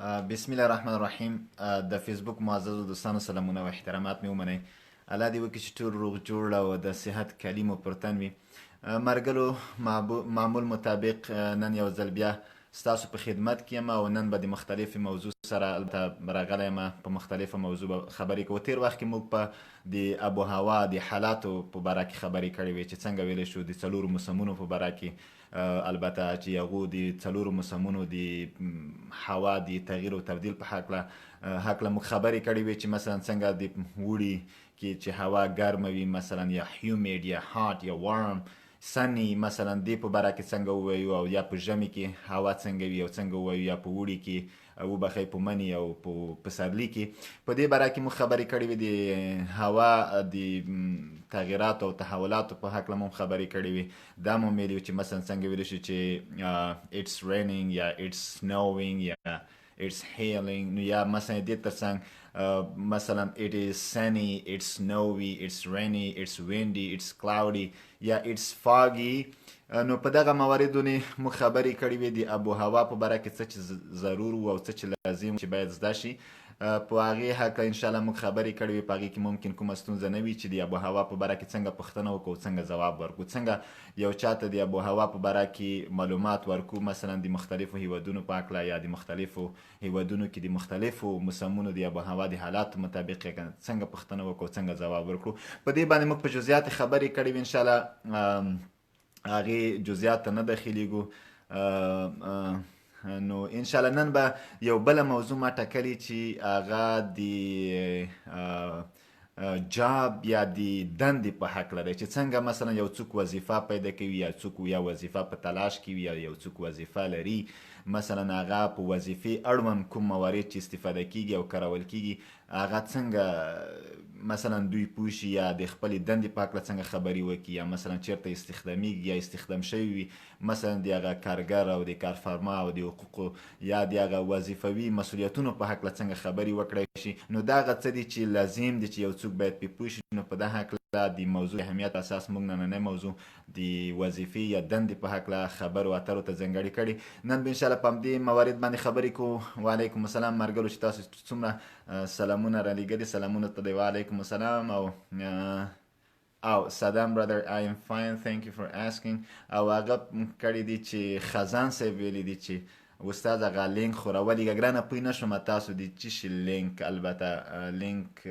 بسم الله الرحمن الرحیم. د فیسبوک معززو دوستانو سلامونه او احترامات مې ومنئ. الله دې وکړي چې ټول روغ جوړ او د صحت کلي مو پر تن وي. مرګلو معمول مطابق نن یو ځل بیا ستاسو په خدمت کې یم او نن به د مختلفې موضوع سره البته راغلی یم په مختلفه موضوع به خبرې کوو. تېر وخت کې موږ په د آب و هوا د حالاتو په باره کې خبرې کړې وې چې څنګه ویلی شو د څلورو موسمونو په باره کې البته چې هغو د څلورو موسمونو د هوا د تغییر او تبدیل په هکله موږ خبرې کړې وې چې مثلا څنګه د وړي کې چې هوا ګرمه وي، مثلا یا هیومیډ یا هاټ یا وارم سنی، مثلا دې په باره کې څنګه ووایو، او یا په ژمي کې هوا څنګه وي او څنګه ووایو، یا په وړي کې وبخښئ په مني او په پسرلي کې. په دې باره کې موږ خبرې کړې وې. د هوا د تغییراتو او تحولاتو په هکله مو خبرې کړې وې. دا مو ویلي چې مثلا څنګه ویلی شو چې it's raining یا it's snowing یا it's hailing، نو یا مثلا دې ترڅنګ مثلا it is sunny، it's snowy، it's rainy، it's windy، it's cloudy یا it's foggy. نو په دغه مواردو نه موږ خبرې کړې وې د آب و هوا په باره کې څه چې ضرور و او څه چې لازم چې باید زده شي. په هغې هکله انشاءالله موږ خبرې کړې وې. په هغې کې ممکن کومه ستونزه نه وي چې د آب و هوا په باره کې څنګه پوښتنه وکړو، څنګه ځواب ورکړو، څنګه یو چاته د آب و هوا په باره کې معلومات ورکړو، مثلا د مختلفو هیوادونو په هکله یا د مختلفو هیوادونو کې د مختلفو موسمونو د آب و هوا د حالاتو مطابق څنګه پوښتنه وکړو، څنګه ځواب ورکړو. په دې باندې موږ په جزئیات خبرې کړې وې. انشاءالله هغې جزئیات ته نه داخلیږو. نو انشاءالله نن به یو بله موضوع ما ټاکلې چې هغه د جاب یا د دندې په هکله دی، چې څنګه مثلا یو څوک وظیفه پیدا کوي یا څوک یا وظیفه په تلاش کې وي یا یو څوک وظیفه لري، مثلا هغه په وظیفې اړوند کوم موارد چې استفاده کیږي او کارول کیږي هغه څنګه مثلا دوی پوه شي یا د خپلې دندې په هکله څنګه خبرې وکړي، یا مثلا چېرته استخدامیږي یا استخدام شوي وي، مثلا د هغه کارګر او د کارفرما او د حقوقو یا د هغه وظیفوي مسؤلیتونو په هکله څنګه خبرې وکړی شي. نو دا هغه څه دي چې لازم دي چې یو څوک باید پرې پوه شي. نو په دغه هکله د موضوع اهمیت اساس موږ نننی موضوع د وظیفې یا دندې په هکله خبرو اترو ته ځانګړې کړې. نن به انشاءالله په همدې موارد باندې خبرې کوو. وعلیکم السلام مرګلو چې تاسو څومره سلامونه رالیږلي، سلامونه ته دی. وعلیکم السلام. او سلام brother, I am fine, thank you for asking. او هغه کړی دی چې خزان صاحب ویلی دی چې استاد هغه لینک خو راولېږه. ګرانه پوه نه شومه تاسو د څه شي لینک، البته لینک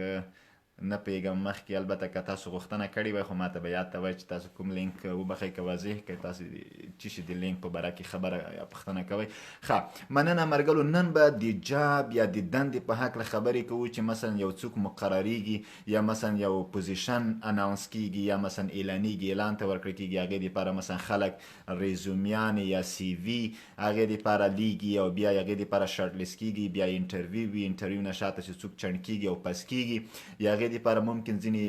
نه پوهېږم مخکې، البته که تاسو غوښتنه کړې وای خو ماته به یاد ته وایي چې تاسو کوم لینک وبخئ که واضح کړئ تاسو څه شي د لینک په باره کې خبره یا پوښتنه کوئ. ښه مننه مرګلو. نن به د جاب یا د دندې په هکله خبرې کوو چې مثلا یو څوک مقرریږي یا مثلا یو پوزیشن اناونس کیږي یا مثلا اعلانیږي، اعلان ته ورکړل کیږي، هغې دپاره مثلا خلک ریزومیانې یا سی وي هغې دپاره لیږي او بیا هغې دپاره شارټ لیست کیږي، بیا انټرویو وي، انټرویو نه شاته چې څوک چڼ کیږي او پس کیږي، یا هغې دپاره ممکن ځینې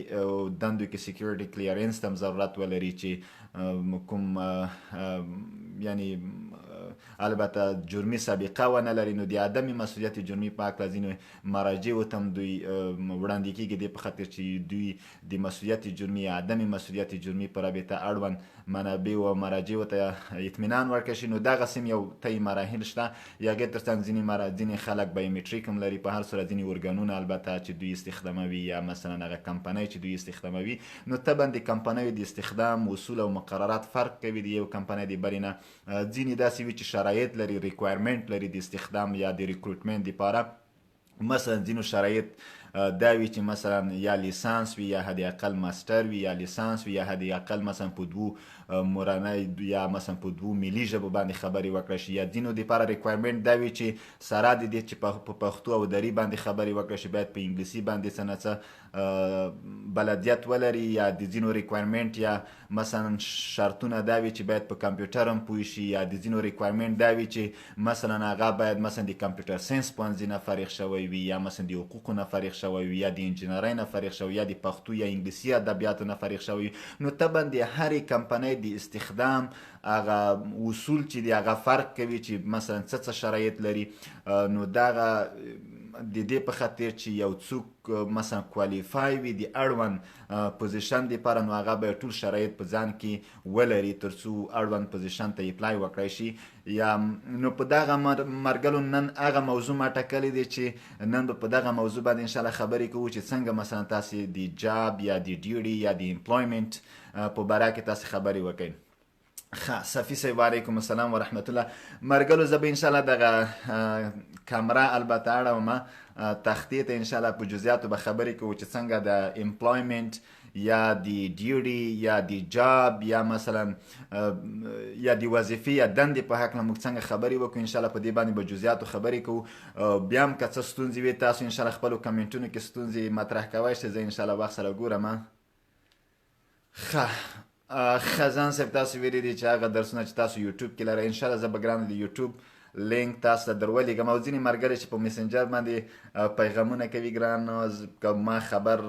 دندو کې سیکیورټي کلیرنس ته هم ضرورت ولري چې کوم یعنی البته جرمي سابقه ونه لري. نو د عدم مسؤلیت جرمي په هکله ځینې مراجعو ته هم دوی وړاندې کیږي دې په خاطر چې دوی د مسؤلیت جرمي یا عدم مسؤلیت جرمي په رابطه اړوند منابعو او مراجعو ته اطمینان ورکړی شي. نو دغسې هم یو طی مراحل شته. یا هغې تر څنګ ځینې خلک بایومیټریک هم لري، په هر صورت ځینې ارګانونه البته چې دوی استخداموي یا مثلا هغه کمپنۍ چې دوی استخداموي. نو طبعا د کمپنیو د استخدام اصول او مقررات فرق کوي د یو کمپنۍ د بلې نه. ځینې داسې وي چې شرایط لري، ریکوایرمنټ لري د استخدام یا د ریکروټمنټ دپاره. مثلا ځینو شرایط دا وي چې مثلا یا لیسانس وي یا حد اقل ماستر وي، یا لیسانس وي یا حد اقل مثلا په دوو مورنۍ یا مثلا په دوو ملي ژبو باندې خبرې وکړی شي. یا ځینو دپاره ریکوایرمنټ دا وي چې سره د دې چې په پښتو او دري باندې خبرې وکړی شي باید په انګلیسي باندې څه نه څه بلدیت ولري. یا د ځینو ریکوایرمنټ یا مثلا شرطونه دا وي چې باید په کمپیوټر هم پوه شي. یا د ځینو ریکوایرمنټ دا وي چې مثلا هغه باید مثلا د کمپیوټر ساینس پوهنځي نه فارغ شوی وي، یا مثلا د حقوقو نه فارغ شوی وي، یا د انجینرۍ نه فارغ شوی، یا د پښتو یا انګلیسي ادبیاتو نه فارغ شوی. نو طبعا د هرې کمپنۍ د استخدام هغه اصول چې دی هغه فرق کوي چې مثلا څه شرایط لري. نو دغه د دې په خاطر چې یو څوک مثلا کوالیفای وي د اړوند پوزیشن دپاره نو هغه به ټول شرایط په ځان کې ولري تر څو اړوند پوزیشن ته اپلای وکړی شي یا نو په دغه مرګلو نن هغه موضوع ما ټاکلی دی چې نن به په دغه موضوع باندې انشاءالله خبرې کوو چې څنګه مثلا تاسې د جاب یا د ډیوډي یا د امپلایمنټ په باره کې تاسې خبرې وکړئ. صفی صاحب وعلیکم السلام ورحمت الله. مرګلو زه به انشاءالله دغه کامره البته اړوم تختې ته انشاءالله په جزئیاتو به خبرې کوو چې څنګه د امپلایمنټ یا د ډیوډي یا د جاب یا مثلا یا د وظیفې یا دندې په هکله موږ څنګه خبرې وکړو انشاءالله په دې باندې به جزئیاتو خبرې کوو. بیا هم که څه ستونزې وي تاسو انشاءالله خپلو کمنټونو کې ستونزې مطرح کوی شئ، زه انشاءالله وخت سره ګورم. خزان صاحب تاسو ویلي دي چې هغه درسونه چې تاسو یوټیوب کې لرئ انشاءالله زه به ګرانو د یوټیوب لینک تاسو ته درولېږم او ځینې ملګري چې په میسنجر باندې پیغامونه کوي ګرانو که ما خبر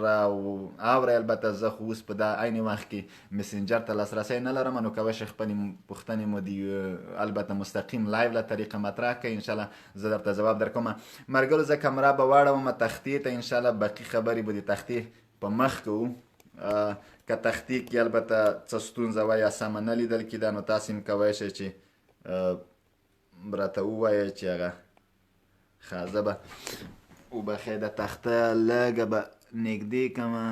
اورئ البته زه خو اوس په دا عین وخت کې میسنجر ته لاسرسی نه لرم نو کولی شئ خپلې پوښتنې مو د البته مستقیم لایو له طریقه مطرح کړئ انشاءالله زه درته جواب درکوم. ملګرو زه کمره به واړوم تختې ته انشاءالله باقي خبرې به د تختې په مخ کوو. که تختې کې البته څه ستونزه وه یا سمه نه لیدل کېده نو تاسې هم کولی شئ چې راته ووایئ چې هغه ښه زه به وبخئ د تخته لږه به نږدې کړمه.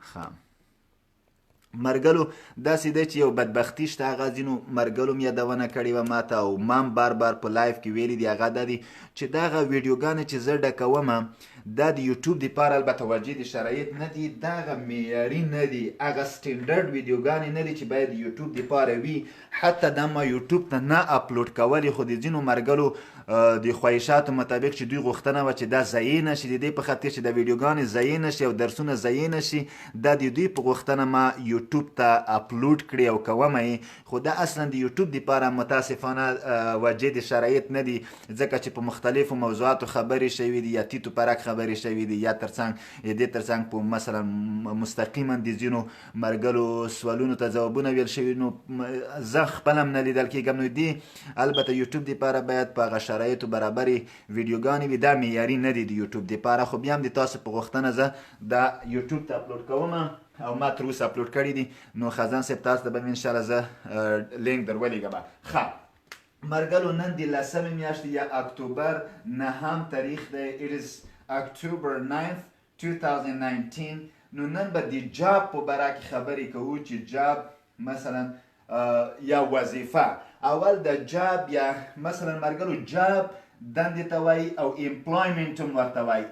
ښه مرګلو داسې دی چې یو بدبختي شته هغه ځینو مرګلو م یادونه کړې وه ما ته او ما هم بار بار په لایف کې ویلي دي هغه دا دي چې دغه ویډیوګانې چې زه ډکوم دا د یوټیوب دپاره البته واجد شرایط نه دي، دغه معیاري نه دي، هغه سټنډرډ ویډیوګانې نه دي چې باید د یوټیوب دپاره وي. حتی دا ما یوټیوب ته نه اپلوډ کولې خو د ځینو مرګلو د خواهشاتو مطابق چې دوی غوښتنه وه چې دا ضایع نه شي د دې په خاطر چې د ویډیوګانې ضایع نه شي او درسونه ضایع نه شي دا د دوی په غوښتنه ما یوټیوب ته اپلوډ کړي او کوم یې خو دا اصلا د یوټیوب دپاره متاسفانه واجد شرایط نه دي ځکه چې په مختلفو موضوعاتو خبرې شوي دي یا تیتو پرک خبرې شوي دي یا ترڅنګ دې ترڅنګ په مثلا مستقیما د ځینو مرګلو سوالونو ته ځوابونه ویل شوي نو زه خپله هم نه لیدل کېږم نو دې البته یوټیوب دپاره باید په هغه شرایطو برابرې ویډیوګانې وي دا معیاري نه دي د یوټیوب دپاره خو بیا هم د تاسو په غوښتنه زه دا یوټیوب ته اپلوډ کوم او ما تر اوسه اپلوډ کړي دي نو خزان صاحب تاسو ته به مې انشاءالله زه لینک درولېږم. ښه مرګلو نن د 10مې میاشتې یا اکتوبر 9 تاریخ دی it is October 9th 2019 نو نن به د جاب په باره کې خبرې کوو چې جاب مثلا یا وظیفه اول د جاب یا مثلا مرګلو جاب دندې ته وایي او امپلایمنټ هم ورته وایي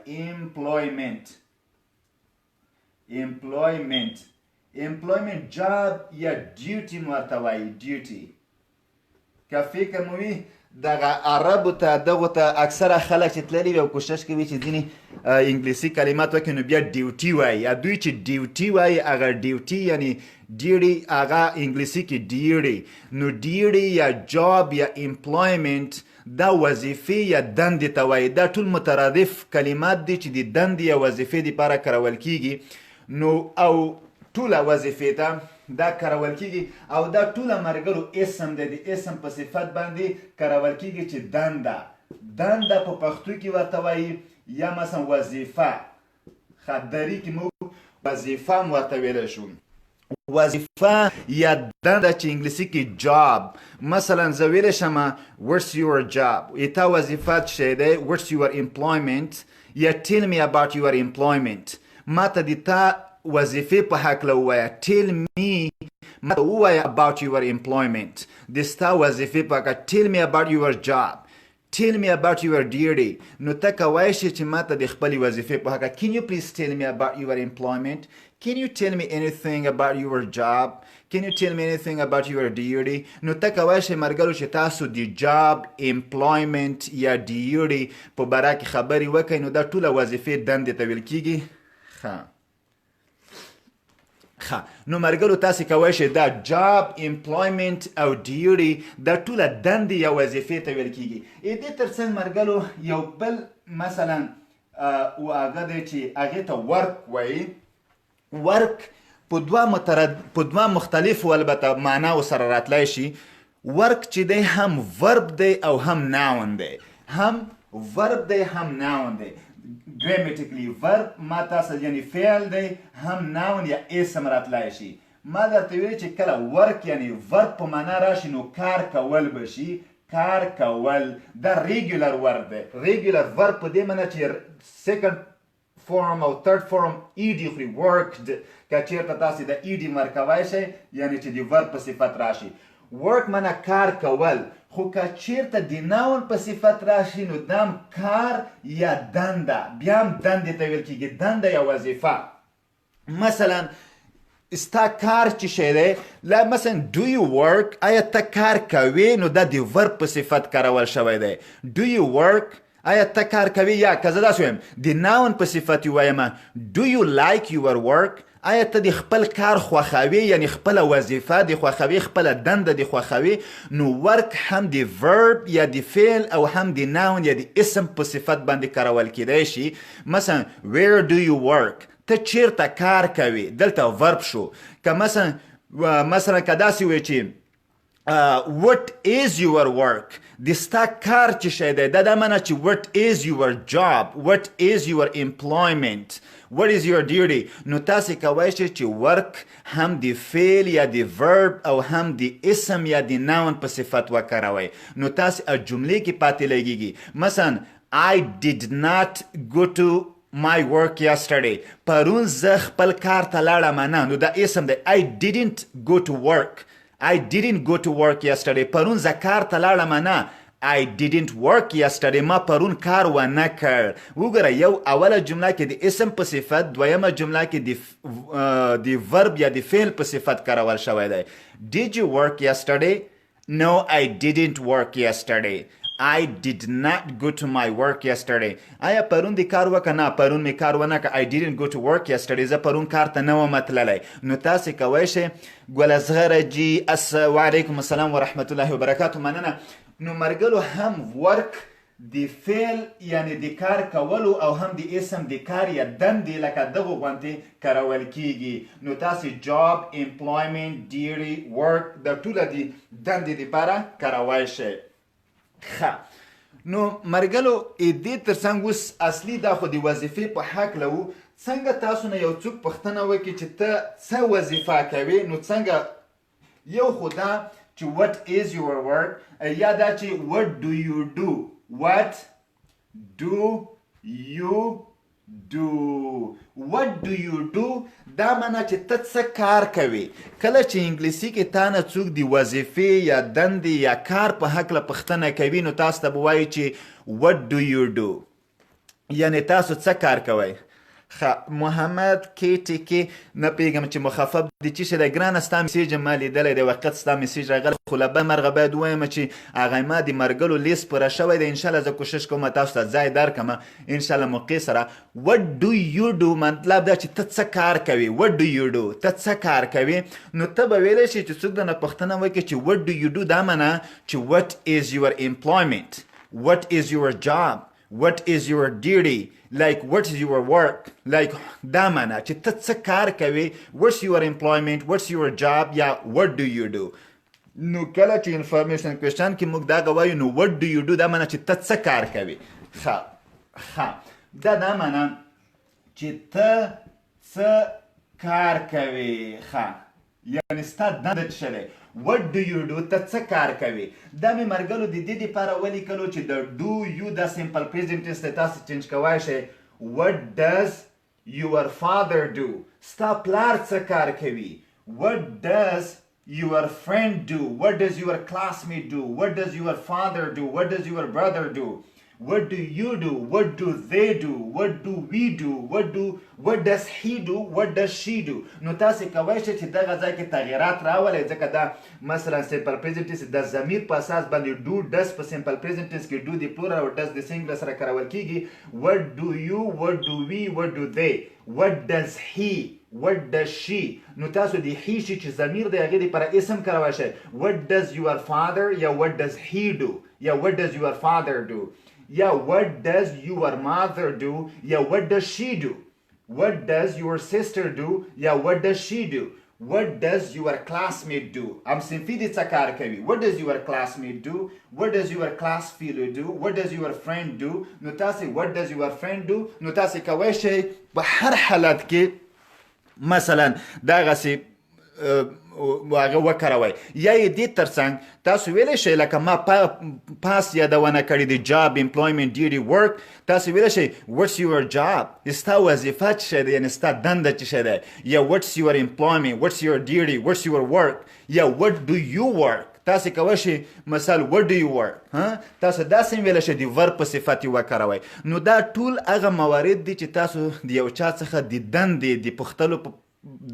امپلایمنټ جاب یا ډیوټي هم ورته وایي ډیوټي. که فکر مو وي دغه عربو ته دغو ته اکثره خلک چې تللي وي او کوشش کوي چې ځینې انګلیسي کلمات وکړي نو بیا ډیوټي وایي یا دوی چې ډیوټي وایي هغه ډیوټي یعنی ډیوډي هغه انګلیسي کې ډیوډي نو ډیوډي یا جاب یا امپلایمنټ دا وظیفې یا دندې ته وایي دا ټول مترادف کلمات دي چې د دندې یا وظیفې دپاره کارول کیږي نو او ټوله وظیفې ته دا کارول کیږي او دا ټوله مرګلو اسم دی د اسم په صفت باندې کارول کیږي چې دنده په پښتو کې ورته وایي یا مثلا وظیفه خدري کې موږ وظیفه هم ورته ویلی شو وظیفه یا دنده چې انګلیسي کې جاب مثلا زه ویلی شم what's your job تا وظیفه څه دی what's your employment یا tell me about your employment ما ته د تا وظیفې په هکله ووایه tell me ما ته ووایه about your employment د ستا وظیفې په هکله tell me about your job tell me about your duty نو ته کولی شې چې ما ته د خپلې وظیفې په هکله can you please tell me about your employment can you tell me anything about your job can you tell me anything about your duty نو ته کولی شې مرګلو چې تاسو د جاب employment یا duty په باره کې خبرې وکړئ نو دا ټوله وظیفې دندې ته ویل کیږي. نو مرګلو تاسې کولی شئ دا جاب امپلایمنټ او ډیوډي دا ټوله دندې یا وظیفې ته ویل کیږي. دې تر څنګ مرګلو یو بل مثلا و هغه دی چې هغې ته ورک وایي ورک په دوه مختلفو البته معناو سره راتلی شي ورک چې دی هم ورب دی او هم ناون دی هم verb دی هم noun دی grammatically verb ما تاسو یعنی فعل دی هم noun یا اسم راتلای شي ما درته ویلي چې کله work یعنی verb په معنا راشي نو کار کول بشي کار کول دا regular verb دی regular verb په دې معنا چې second form او third form ed خوري worked که چیرته تاسو د ed مرکوای شئ یعنی چې د verb په صفت راشي work معنا کار کول خو که چیرته د noun په صفت راشي نو دام کار یا دنده بیا هم دندې ته ویل کېږي دنده یا وظیفه مثلا ستا کار چې شی دی مثلا do you work آیا ته کار کوې نو دا د verb په صفت کارول شوی دی do you work آیا ته کار کوي یا که زه داسې وایم د noun په صفت ووایم do you like your work آیا ته د خپل کار خوښوي یعنی خپله وظیفه د خوښوي خپله دنده د خوښوي نو work هم د verb یا د فعل او هم د noun یا د اسم په صفت باندې کارول کیدای شي مثلا where do you work ته چیرته کار کوي دلته verb شو که مثلا که داسې وی چې what is your work د ستا کار چې شی دی دا معنا چې what is your job what is your employment what is your duty نو تاسو کولی شئ چې work هم د فعل یا د verb او هم د اسم یا د noun په صفت وکاروئ نو تاسو جملې کې پاتې لګیږي مثلا I did not go to my work yesterday پرون زه خپل کار ته لاړم نه نو دا اسم دی I didn't go to work I didn't go to work yesterday پرون زه کار ته لاړم نه I didn't work yesterday ما پرون کار ونه کړ وګوره یو اوله جمله کې د اسم په صفت دویمه جمله کې د verb یا د فعل په صفت کارول شوی دی Did you work yesterday? No, I didn't work yesterday. I did not go to my work yesterday. آیا پرون دی کار وکړه نه پرون می کار ونه کړ I didn't go to work yesterday زه پرون کار ته نه وم تللی نو تاسې کوی شئ ګل اصغره جي وعلیکم السلام ورحمت الله وبرکاتو مننه نو مرګلو هم work د فعل یعنی د کار کولو او هم د اسم د کار یا دندې لکه دغو غوندې کارول کیږي نو تاسې job, employment, duty, work د ټوله د دندې دپاره کارولی شئ نو مرګلو دې ترڅنګ اوس اصلي دا خو د وظیفې په هکله و څنګه تاسو نه یو څوک پوښتنه وکړي چې ته څه وظیفه کوې نو څنګه یو خو دا چې what is your work یا دا چې what do you do what do you do what do you do دا معنا چې ته څه کار کوي کله چې انګلیسي کې تا نه څوک د وظیفې یا دندې یا کار په هکله پوښتنه کوي نو تاسو ته به وایي چې what do you do یعنی تاسو څه کار کوئ محمد کې ټکې نه پیږم چې مخفف د چې شي د ګرانه ستا میسیج ما لیدلی دی وقت ستا میسیج راغلی خو له بل مرغه باید ووایم چې هغه ما د مرګلو لیست پوره شوی دی انشاءالله زه کوشش کوم تاسو ته ځای درکړم انشاءالله موقع سره what do you do مطلب دا چې ته څه کار کوي what do you do ته څه کار کوي نو ته به ویلی شي چې څوک درنه پوښتنه وکړي چې what do you do دا معنا چې what is your employment what is your job what is your duty like what is your work like دا معنا چې ته څه کار کوي what's your employment what's your job یا what do you do نو کله چې انفارمیشن کوېشن کې موږ دا وایو نو what do you do دا معنا چې ته څه کار کوي دا معنا چې ته څه کار کوي یعنی ستا دنده څه دی what do you do ته څه کار کوي دا مې مرګلو د دې دپاره ولیکلو چې د do you دا سمپل پریزنټ ټینس ته تاسو چینج کوای شئ what does your father do ستا پلار څه کار کوي what does your friend do what does your classmate do what does your father do what does your brother do what do you do what do they do what do we do what does he do what does she do نو تاسو کولی شئ چې دغه ځای کې تغیرات راولئ ځکه دا مثلا سمپل پریزنټ ټینس د ضمیر په اساس باندې do does په سمپل پریزنټ ټینس کې do د پلورل او does د سنګلر سره کارول کیږي what do you what do we what do they what does he what does she نو تاسو د he شي چې ضمیر دی هغې دپاره اسم کارولی شئ what does your father یا what does he do یا what does your father do yeah what does your mother do yeah what does she do what does your sister do yeah what does she do what does your classmate do همصنفي دي څه کار کوي what does your classmate do what does your class fellow do what does your friend do نو تاسې what does your friend do نو تاسې کوی شئ په هر حالت کې مثلا دغسې هغه وکاروئ یا یې دې ترڅنګ تاسو ویلی شئ لکه ما پاس یادونه کړې د جاب امپلویمنټ ډیوټي ورک تاسو ویلی شئ what's your job ستا وظیفه څه شی دی یعنې ستا دنده څه شی دی یا what's your employment what's your duty what's your work یا what do you work تاسې کوی شئ مثال what do you work تاسو داسې هم ویلی شئ د ورب په صفت یې وکاروئ نو دا ټول هغه موارد دي چې تاسو د یو چا څخه د دندې د پوښتلو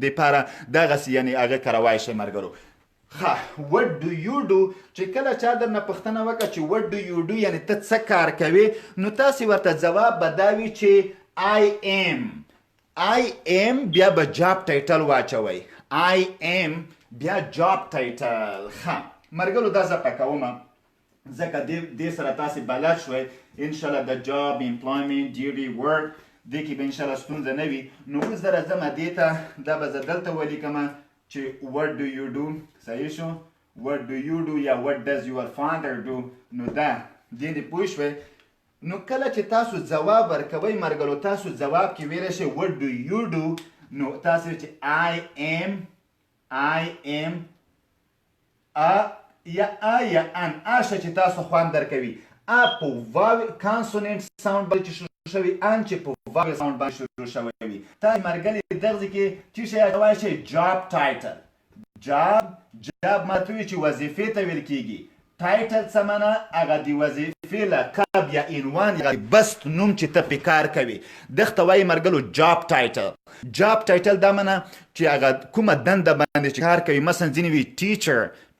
دپاره دغسې یعنې هغه کاروی شئ ملګرو what do you do چې کله چا درنه پوښتنه وکړه چې what do you do یعنې ته څه کار کوې نو تاسې ورته ځواب به دا وي چې I am بیا به جاب ټایټل واچوئ I am بیا جاب ټایټل ملګرو دا زه پکومه ځکه دې سره تاسې بلد شوئ انشاءالله د جاب امپلویمنټ ډیوټي ورک دې کې به انشاءالله ستونزه نه وي نو اوس زه راځم دې ته دا به زه دلته ولیکمه چې what do you do صحیح شو what do you do یا what does your father do نو دا دې دې پوه شوئ نو کله چې تاسو ځواب ورکوئ ملګرو تاسو ځواب کې ویلی شئ what do you do نو تاسو چې I am یا یا ان شه چې تاسو خوند درکوي په واو کانسوننټ ساوند باندې چې شروع شوي ان چې په واو ساوند باندې شروع شوی وي تاسو ملګري دغسې کې چې شی اچولی شئ جاب ټایټل جاب ماته وي چې وظیفې ته ویل کېږي ټایټل څه معنا هغه د وظیفې لقب یا عنوان یا بست نوم چې ته پې کار کوي دغه ته وایي ملګرو جاب ټایټل دا معنا چې هغه کومه دنده باندې چې کار کوي مثلا ځینې وي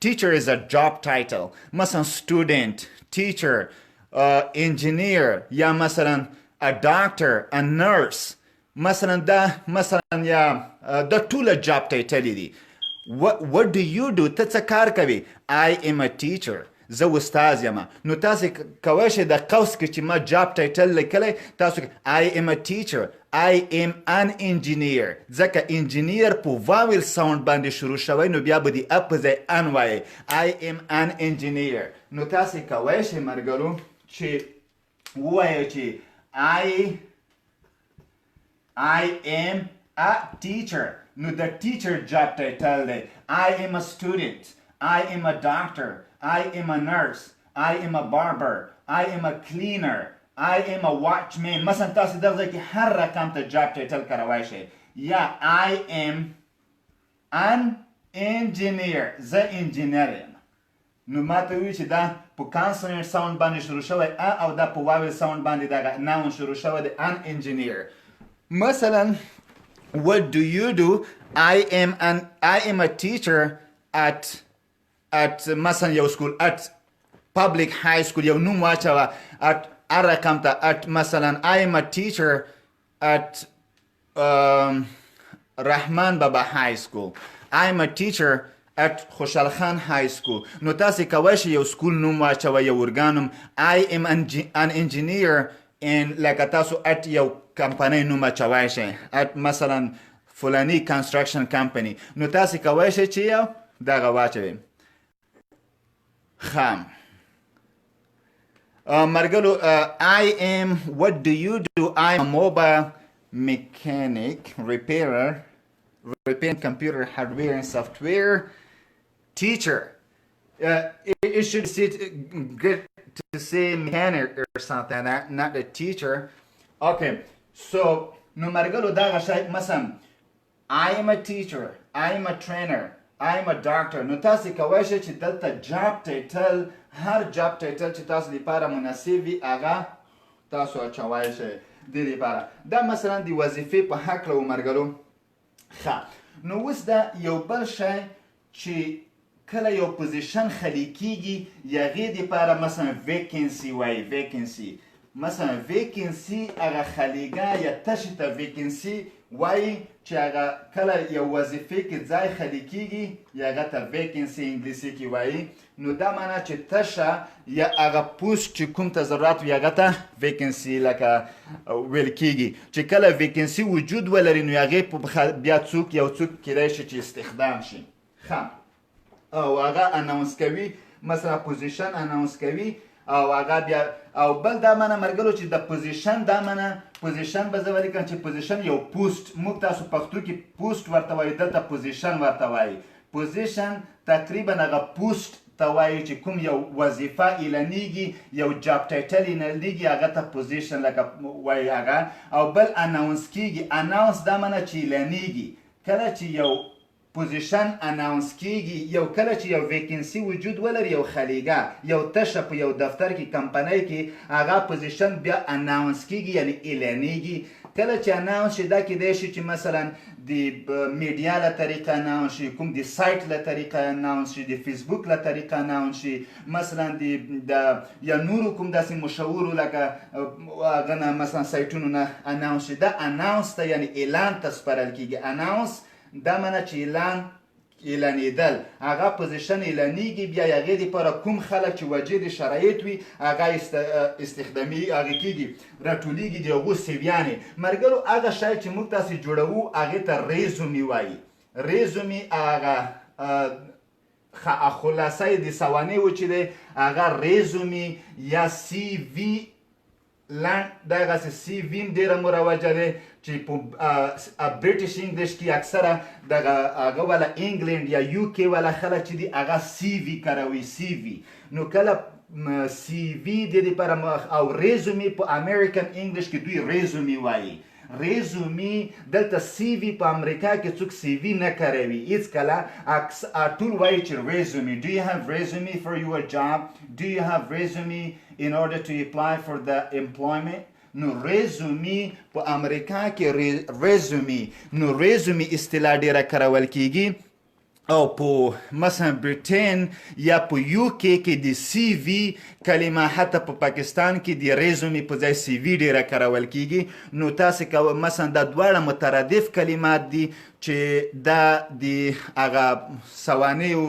teacher is a job title مثلا student teacher engineer یا مثلا a doctor a nurse مثلا یا دا ټوله جاب ټایټلې دي what do you do ته څه کار کوي I am a teacher زه استاد یم نو تاسې کوی شئ د قوس کې چې ما جاب ټایټل لیکلی تاسو I am a teacher I am an engineer ځکه انجینیر په واول ساوند باندې شروع شوی نو بیا به د ا په ځای ان وایي I am an engineer نو تاسې کوی شئ ملګرو چې ووایئ چې I am a teacher نو د ټیچر جاب ټایټل دی I am a student I am a doctor I am a nurse I am a barber I am a cleaner I am a watchman مثلا تاسو دغه ځای کې هر رقم ته جاب ټایټل کاروی شئ یا I am an engineer زه انجینر یم نو ماته وی چې دا په کانسوننټ ساوند باندې شروع شوی او دا په واول ساوند باندې دغه ناون شروع شوی دی an engineer مثلا what do you do I am a teacher at مثلا یو سکول at public high school یو نوم واچوه at رقم ته at مثلا I am a teacher at رحمان بابا high school I am a teacher at خوشحال خان high school نو تاسې کوی شئ یو سکول نوم واچوه یو ارګانوم I am an engineer in لکه تاسو at یو کمپنۍ نوم اچوی شئ at مثلا فلانی construction company نو تاسې کوی شئ چې یو دغه واچوئ ملګرو I am what do you do I am a mobile mechanic repairing computer hardware and software teacher it should be good to say mechanic or something not a teacher okay so نو ملګرو دغه شی مثلا I am a teacher I am a trainer I am a doctor نو تاسې کوی شئ چې دلته جاب ټایټل هر جاب ټایټل چې تاسو لپاره مناسب وي هغه تاسو اچوی شئ دې لپاره دا مثلا د وظیفې په هکله و ملګرو نو اوس دا یو بل شی چې کله یو پوزیشن خالي کیږي یا هغې دپاره مثلا ویکنسي وایي ویکنسي مثلا ویکنسی هغه خالیګاه یا تشه ته ویکنسی وایي چې هغه کله یو وظیفې کې ځای خالي کېږي یا هغه ته ویکنسی انګلیسي کې وایي نو دا معنا چې تشه یا هغه پوسټ چې کوم ته ضرورت وي هغه ته ویکنسی لکه ویل کېږي چې کله ویکنسی وجود ولري نو هغې بیا څوک یو څوک کیدای شي چې استخدام شي ښه او هغه اناونس کوي مثلا پوزیشن اناونس کوي او هغه بیا او بل دا معنی مرګلو چې د پوزیشن دا معنی پوزیشن به زه ولیکم چې پوزیشن یو پوسټ موږ تاسو پښتو کې پوسټ ورته وایي دلته پوزیشن ورته وایي پوزیشن تقریبا هغه پوسټ ته وایي چې کوم یو وظیفه اعلانیږي یو جاب ټایټل اعلانیږي هغه ته پوزیشن لکه وایي هغه او بل اناونس کېږي اناونس دا معنی چې اعلانیږي کله چې یو پوزیشن اناونس کېږي یو کله چې یو ویکنسی وجود ولري یو خالیګاه یو تشه په یو دفتر کې کمپنۍ کې هغه پوزیشن بیا اناونس کېږي یعنی اعلانیږي کله چې اناونس شي دا کیدای شي چې مثلا د میډیا له طریقه اناونس شي کوم د سایت له طریقه اناونس شي د فیسبوک له طریقه اناونس شي مثلا د یا نورو کوم داسې مشهورو لکه هغه نه مثلا سایټونو نه اناونس شي دا اناونس ته یعنی اعلان ته سپارل کېږي اناونس دا معنی چې اعلانېدل هغه پوزیشن اعلانېږي بیا هغې دپاره کوم خلک چې وجد شرایط وي هغه استخدامي هغې کېږي راټولېږي د هغو سیویانې مرګرو هغه شی چې موږ تاسې جوړوو هغې ته ریزومي وایي ریزومي هغه خلاصه یې د سوانح و چې دی هغه ریزومي یا سی وي لنډ دغسې سی وي هم ډېره مروجه دی چې په برټش انګلیش کې اکثره دغه هغه والا انګلینډ یا یو کې والا خلک چې دي هغه سی وي کاروي سی وي نو کله سی وي د دې لپاره او ریزومي په امریکن انګلیش کې دوی ریزومي وایي ریزومي دلته سی وي په امریکا کې څوک سی وي نه کاروي هیڅکله ټول وایي چې ریزومي do you have resume for your job do you have resume in order to apply for the employment نو ریزومي په امریکا کې ریزومي نو ریزومي اصطلاح ډیره کارول کیږي او په مثلا برټین یا په یو کې د سی وي کلمه حتی په پاکستان کې د ریزومي په ځای سی وي ډیره کارول کیږي نو تاسو مثلا دا دواړه مترادف کلمات دي چې دا د هغه سوانحو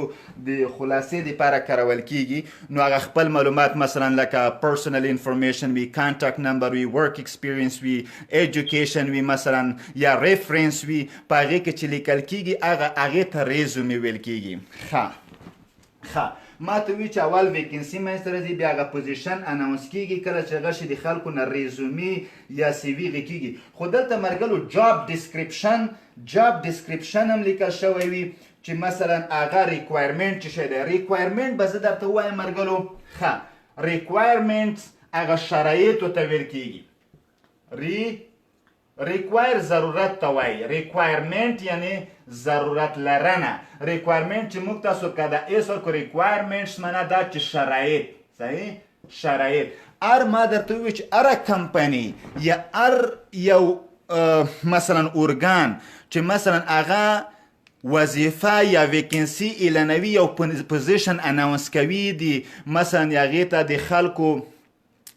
د خلاصې دپاره کارول کیږي نو هغه خپل معلومات مثلا لکه پرسنل انفارمیشن وي کانټاکټ نمبر وي ورک ایکسپیرینس وي ایجوکیشن وي مثلا یا ریفرنس وي په هغې کې چې لیکل کیږي هغې ته ریزومي ویل کیږي ښه ما ته وی چې اول ویکنسی منځته راځي بیا هغه پوزیشن اناونس کیږي کله چې هغه شي د خلکو نه ریزومي یا سی وي کیږي خو دلته مرګلو جاب ډسکریپشن هم لیکل شوی وي چې مثلا هغه ریکوایرمنټ چې شی دی ریکوایرمنټ به زه درته ووایم مرګلو ښه ریکوایرمنټ هغه شرایطو ته ویل کیږي ریکوایر ضرورت ته وایي ریکوایرمنټ یعنی ضرورت لرنه ریکوایرمنټ چې موږ تاسو که د ایس ورکو ریکوایرمنټس معنا دا چې شرایط صحیح شرایط ما درته وویل چې هره کمپني یا یو مثلا ارګان چې مثلا هغه وظیفه یا ویکنسی اعلانوي یا پوزیشن اناونس کوي د مثلا هغې ته د خلکو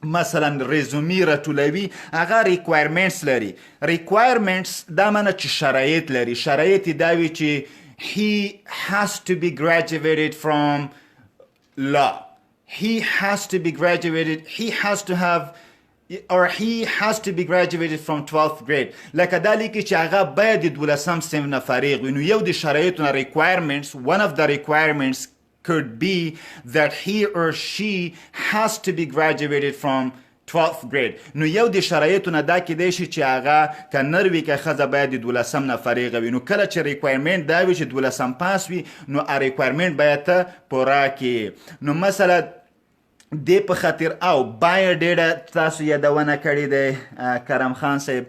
مثلا ریزومي راټولوي هغه ریکوایرمنټس لري ریکوایرمنټس دا معنی چې شرایط لري شرایط یې دا وي چې he has to be graduated from law he has to be graduated he has to be graduated from 12th grade لکه دا لیکي چې هغه باید د 12م صنف نه فارغ وي نو یو د شرایطو نه requirements one of the requirements could be that he or she has to be graduated from 12th grade نو یو د شرایطو نه دا کیدای شي چې هغه که نر وي که ښځه باید د 12م نه فارغه وي نو کله چې ریکوایرمنټ دا وي چې 12م پاس وي نو ریکوایرمنټ باید ته پوره کړي نو مثلا دې په خاطر او بایوډیټا تاسو یادونه کړې دی کرم خان صاحب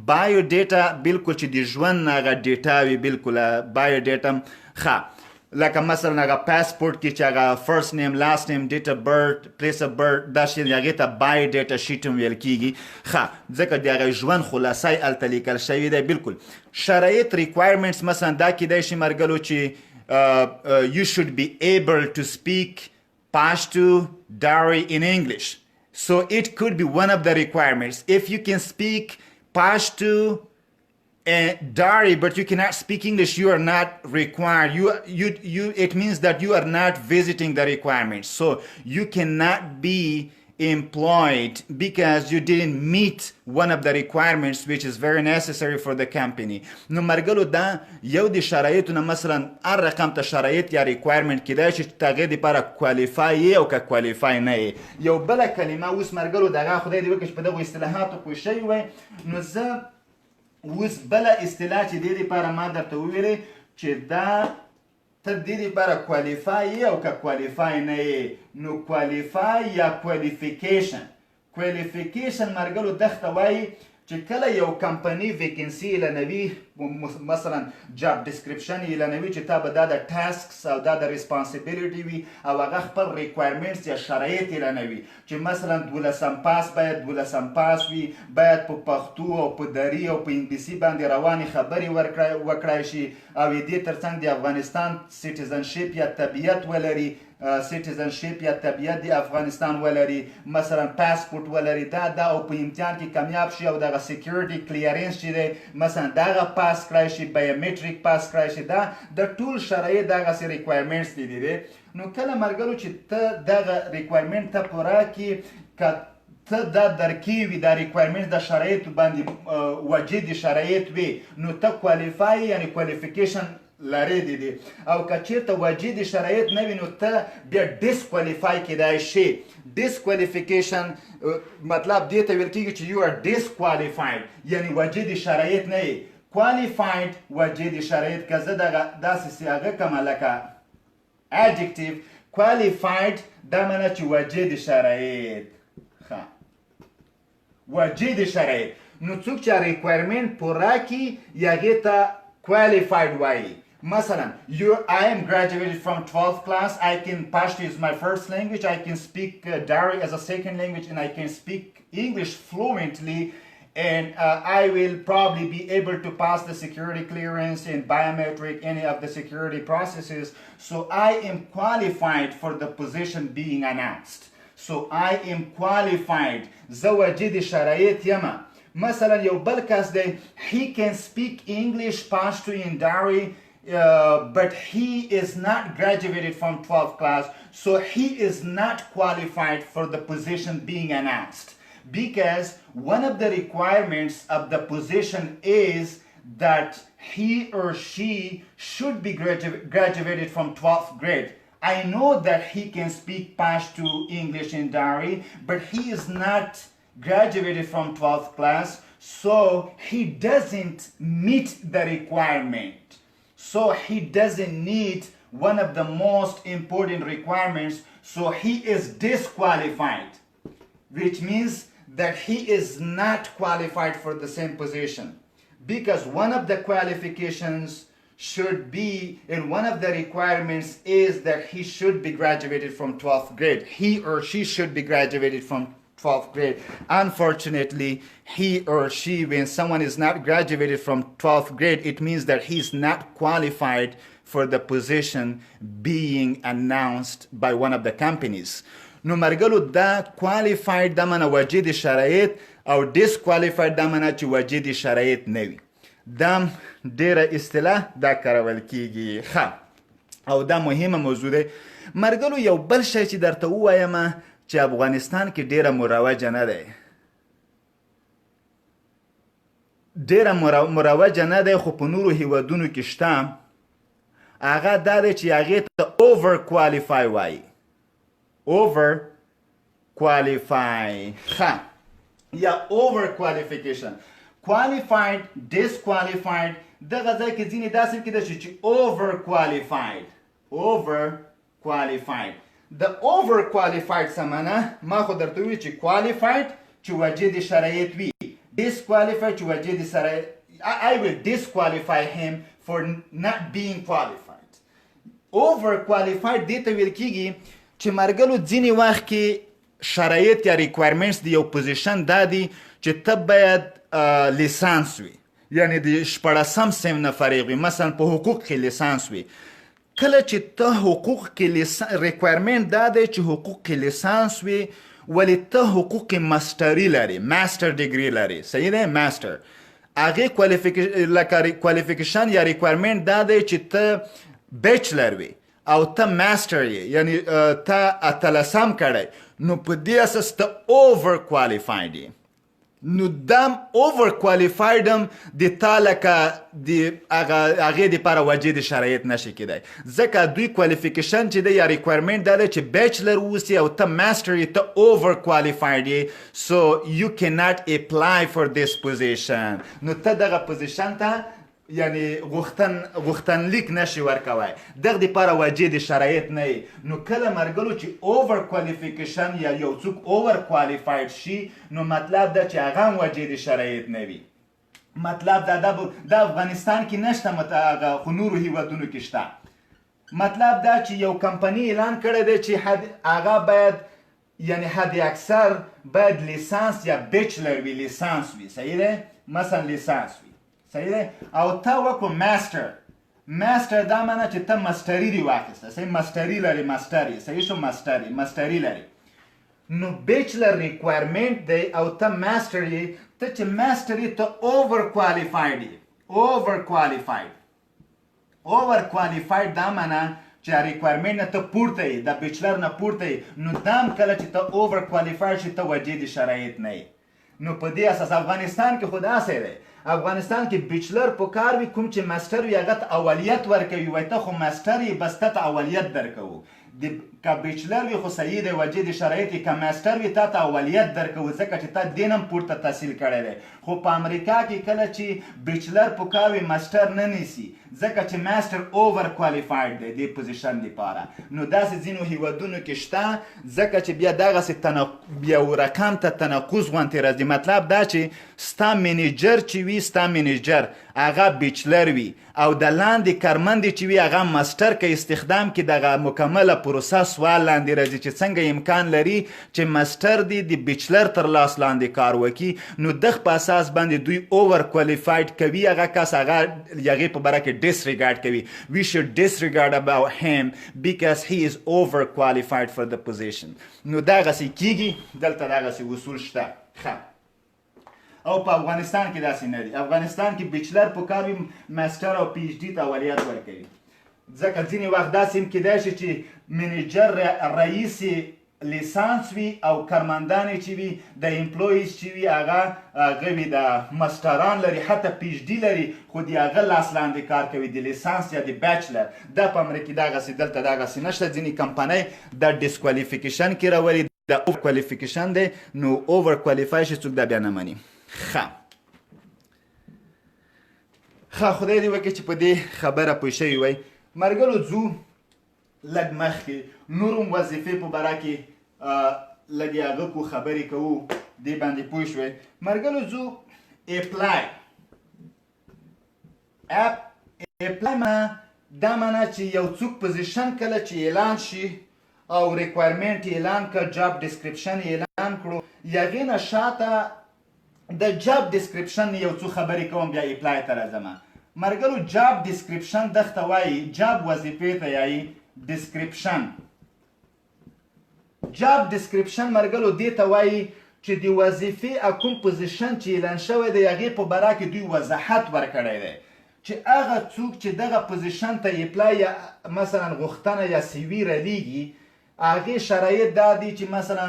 بایوډیټا بالکل چې د ژوند هغه ډیټا وي بالکل بایوډیټا ښه لکه مثلا هغه پاسپورټ کې چې هغه فرست نیم لاست نیم ډیټ اف برت پلیس اف برت دا شی هغې ته بایوډیټا شیټ هم ویل کیږي ښه ځکه د هغه ژوند خلاصه یې هلته لیکل شوي دی بالکل شرایط ریکوایرمنټس مثلا دا کیدای شي مرګلو چې you should be able to speak Pashto Dari in English So it could be one of the requirements. If you can speak Pashto and Dari, but you cannot speak English, you are not required. It means that you are not visiting the requirements. So you cannot be employed because you didn't meet one of the requirements which is very necessary for the company. نو مرګلو دا یو د شرایطو نه مثلا هر رقم ته شرایط یا requirement کیدای شي چې تغه د لپاره کوالیفای او که کوالیفای نه یو بل کلمه اوس مرګلو دغه خدای دې وکړي په دغه اصطلاحاتو پوه شوی وای نو زه اوس بل اصطلاح چې د لپاره ما درته ویلې چې دا ته د دې لپاره کوالیفای او که کوالیفای نه نو کوالیفای یا کوالیفیکیشن مرګلو دغه وایي چې کله یو کمپنی ویکنسی اعلانوي مثلا جاب ډسکریپشن اعلانوي چې تا به دا د ټاسکس او دا د ریسپانسیبیلیټي وي او هغه خپل ریکوایرمنټس یا شرایط اعلانوي چې مثلا 12 پاس باید 12 پاس وي باید په پښتو او په دري او په انګلیسي باندې رواني خبرې وکړای شي او دې ترڅنګ د افغانستان سیټیزنشپ یا طبیعت ولري سیټیزنشپ یا طبیعت د افغانستان ولري مثلا پاسپورت ولري دا او په امتحان کې کامیاب شي او دغه سکیورټي کلیرنس چې دی مثلا دغه پاس کړای شي بایومټریک پاس کړای شي دا د ټول شرایط دغه سي ریکوایرمنټس دي نو کله مرګلو چې ته دغه ریکوایرمنټ ته پوره کړي ته دا درکې وي دا ریکوایرمنټ د شرایطو باندې وجد شرایط وي نو ته کوالیفای یعنی کوالیفیکیشن لري دي او که چیرته وجد شرایط نه وي نو ته بیا ډیسکوالیفای کیدای شي ډیسکوالیفیکیشن مطلب دې ته ویل کیږي چې یو ار ډیسکوالیفاید یعنی وجد شرایط نه وي کوالیفاید وجد شرایط که زه داسې صیغه کومه لکه adjective qualified دا معنی چې وجد شرایط وجد شرایط نو څوک چې ریکوایرمنټ پوره کړي هغې ته qualified وایي مثلا I am graduated from 12th class. Pashto is my first language. I can speak Dari as a second language and I can speak English fluently, and I will probably be able to pass the security clearance and biometric, any of the security processes. So I am qualified for the position being announced. So I am qualified. زوجد شرایط یما مثلا یو بل کس دی he can speak English Pashto in Dari but he is not graduated from 12th class, so he is not qualified for the position being announced because one of the requirements of the position is that he or she should be graduated from 12th grade. I know that he can speak Pashto English in Dari, but he is not graduated from 12th class, so he doesn't meet the requirement. So he doesn't need one of the most important requirements, so he is disqualified, which means that he is not qualified for the same position because one of the qualifications should be, and one of the requirements is that he should be graduated from 12th grade. He or she should be graduated from 12th grade. Unfortunately, he or she, when someone is not graduated from 12th grade, it means that he's not qualified for the position being announced by one of the companies. نو مرګلو دا qualified دا معنی وجد شرایط او disqualified دا معنی چې وجد شرایط نه وي. دا ډیره اصطلاح دا کارول کیږي او دا مهمه موضوع ده. مرګلو یو بل شی چې درته ووایم چې افغانستان کې ډیره مروجه نه ده مروجه نه ده خو په نورو هیوادونو کې شته هغه دا ده چې هغې ته over qualify وایي over qualify یا over qualification qualified disqualified دغه ځای کې ځینې داسې کېدای شي چې over qualified د overqualified سمانه ما خو درته وی چې qualified چې وجد شرایط وي disqualified چې وجد شرایط I will disqualify him for not being qualified. Overqualified دې ته ویل کیږي چې مرګلو ځینې وخت کې شرایط یا requirements د یو پوزیشن دا دي چې ته باید لیسانس وي یعنی د 14 صنف نه فارغ وي مثلا په حقوق کې لیسانس وي کله چې ته حقوق کې ریکوایرمنټ دا دی چې حقوق کې لیسانس وي ولې ته حقوق ماستري لري، ماستر ډیګري لري، صحیح دی، ماستر. هغې کوالیفیکیشن یا ریکوایرمنټ دا دی چې ته بیچلر وي او ته ماستر یې، یعنی ته اتلسم کړی، نو په دې اساس ته اوور کوالیفاید یې. نو دم اوور کوالیفاید هم د تا لکه د هغې دپاره وجې د شرایط نشي کیدی، ځکه دوی کوالیفیکیشن چې دی یا ریکوایرمنټ دا دی چې بیچلر اوسي او ته ماستر یې، ته اوور کوالیفاید یې، سو یو کیناټ اپلای فار دیس پوزیشن. نو ته دغه پوزیشن ته یعنی غوښتنلیک نشي ورکوی، دغه دپاره وجې د شرایط نه یي. نو کله مرګلو چې اوور کوالیفیکیشن یا یو څوک اوور کوالیفاید شي، نو مطلب دا چې هغه هم وجې د شرایط نه وي. مطلب دا د افغانستان کې نشته، خو نورو هیوادونو کې شته. مطلب دا چې یو کمپنی اعلان کړی دی چې هغه باید یعنی حد اکثر باید لیسانس یا بیچلر وي، لیسانس وي، صحیح دی، مثلا لیسانس وي، صحیح دی. او ته وکړو ماستر. ماستر دا معنی چې ته مستري دې واخیسته، صحیح، مستري لري، ماستر یې، صحیح شو، مستري لري. نو بیچلر ریکوایرمنټ دی او ته ماستر یې، ته چې ماستر یې ته اوور کوالیفاید یې. اوور کوالیفاید، اوور کوالیفاید دا معنی چې ریکوایرمنټ نه ته پورته یې، د بیچلر نه پورته یې. نو دا هم کله چې ته اوور کوالیفاید شي، ته وجې د شرایط نه یې. نو په دې اساس افغانستان کې خو داسې دی، افغانستان کې بیچلر په کار وي، کوم چې ماستر وي هغه ته اولیت ورکوي، وایي ته خو ماستر یې، بس ته اولیت درکوو. که بیچلر وي خو صحیح دی، وجې د شرایط یې. که ماستر وي تا ته اولیت درکوو، ځکه چې تا دین هم پورته تحصیل کړی دی. خو په امریکا کې کله چې بیچلر په کار وي ماستر نه نیسي، ځکه چې ماستر اوور کوالیفاید دی دې پوزیشن دپاره. نو داسې ځینو هیوادونو کې شته، ځکه چې بیا دغسې یو رقم ته تناقض غوندې راځي. مطلب دا چې ستا منیجر چې وي، ستا منیجر هغه بیچلر وي او د لاندې کارمند چې وي هغه ماستر، که استخدام کې دغه مکمله پروسه سوال لاندې راځي چې څنګه امکان لري چې ماستر دی د بیچلر تر لاس لاندې کار وکړي. نو دغه په اساس باندې دوی اوور کوالیفاید کوي هغه کس، هغه هغې په باره کې disregard کوي. We should disregard about him because he is over qualified for the position. نو دغسې کیږي، دلته دغسې اصول شته. او په افغانستان کې داسې نه دي. افغانستان کې بیچلر په کار وي، ماستر او پی ایچ ډي ته اولیت ورکوي. ځکه ځینې وخت داسې هم کیدای شي چې منیجر رئیس لیسانس وي او کارمندان چې وي د امپلویز چې وي هغه وي د ماستران لري، حتی پی ایچ ډي لري، خو د هغه لاس لاندې کار کوي، د لیسانس یا د بیچلر. دا په امریکا دغسې، دلته دغسې نشته. ځینې کمپنۍ دا ډسکوالیفیکیشن کې راولي، دا اوور کوالیفیکیشن دی. نو اوور کوالیفای شي څوک دا بیا نه مني. خدای دې وکړي چې په دې خبره پوه شوي وئ. مرګلو ځو لږ مخکې نورو وظیفې په باره کې لږ هغه کو خبرې کوو، دې باندې پوه شوئ. مرګلو ځو اپلای. اپلای دا معنی چې یو څوک پوزیشن کله چې اعلان شي او ریکوایرمنټ اعلان کړ، جاب ډسکرپشن اعلان کړو، هغې نه شاته د جاب ډسکرپشن یو څو خبرې کوم، بیا اپلای ته راځم. مرګلو جاب ډسکرپشن دغته وایي، جاب وظیفې ته یایي ډسکرپشن. جاب ډسکرپشن مرګلو دې ته وایي چې د وظیفې کوم پوزیشن چې اعلان شوی دی هغې په باره کې دوی وضاحت ورکړی دی چې هغه څوک چې دغه پوزیشن ته اپلای یا مثلا غوښتنه یا سی وي رالیږي، هغې شرایط دا دي چې مثلا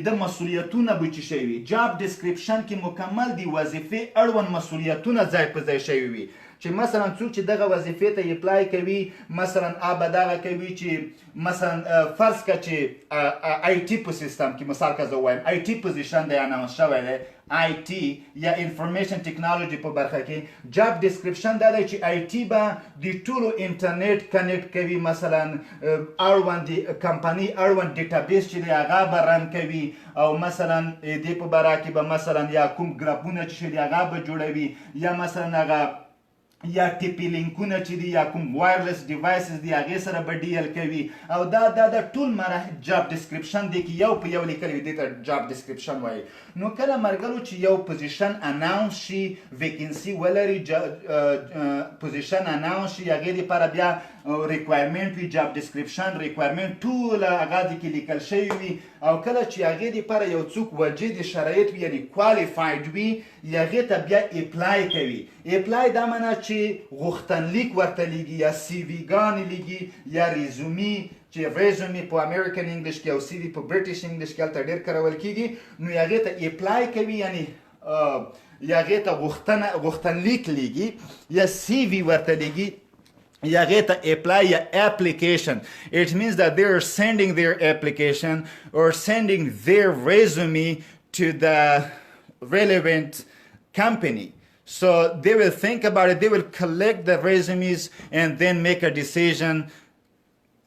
د مسؤلیتونه به چې شوي وي. جاب ډسکرپشن کې مکمل د وظیفې اړوند مسؤلیتونه ځای په ځای شوي وي، چې مثلا څوک چې دغه وظیفې ته اپلای کوي، مثلا به دغه کوي چې مثلا فرض کړه چې آی ټي په سیستم کې، مثال که زه ووایم آی ټي پوزیشن دی اناونس شوی دی، آی ټي یا انفارمیشن ټیکنالوژي په برخه کې. جاب ډسکرپشن دا دی چې آی ټي به د ټولو انټرنیټ کنیکټ کوي، مثلا اړوند کمپنۍ اړوند ډیټابیس چې دی هغه به رن کوي، او مثلا دې په باره کې به مثلا یا کوم ګروپونه چې دي هغه به جوړوي، یا مثلا هغه یا ټیپی لینکونه چې دي یا کوم وایرلیس ډیوایسز دي هغې سره به ډیل کوي. او دا ټول مراحل جاب ډسکرپشن دی کې یو په یو لیکلی وي، دې ته جاب ډسکرپشن وایي. نو کله مرګلو چې یو پوزیشن اناونس شي، ویکنسي ولري، پوزیشن اناونس شي، هغې دپاره بیا ریکوایرمنټ وي، جاب ډسکرپشن ریکوایرمنټ ټول هغه د کې لیکل شوي وي. او کله چې هغې دپاره یو څوک وجد شرایط وي یعنې کوالیفاید وي هغې ته بیا اپلای کوي. اپلای دا معنا چې غوښتنلیک ورته لیږي یا سی وي ګانې لیږي یا ریزومي چې ریزومي په امریکن انګلیش کې او سی وي په برټش انګلیش کې هلته ډېر کارول کېږي. نو هغې ته اپلای کوي یعنې یا هغې ته غوښتنلیک لیږي یا سی وي ورته لیږي یا هغې ته apply یا application. It means that they are sending their application or sending their resume to the relevant company. So they will think about it, they will collect the resumes and then make a decision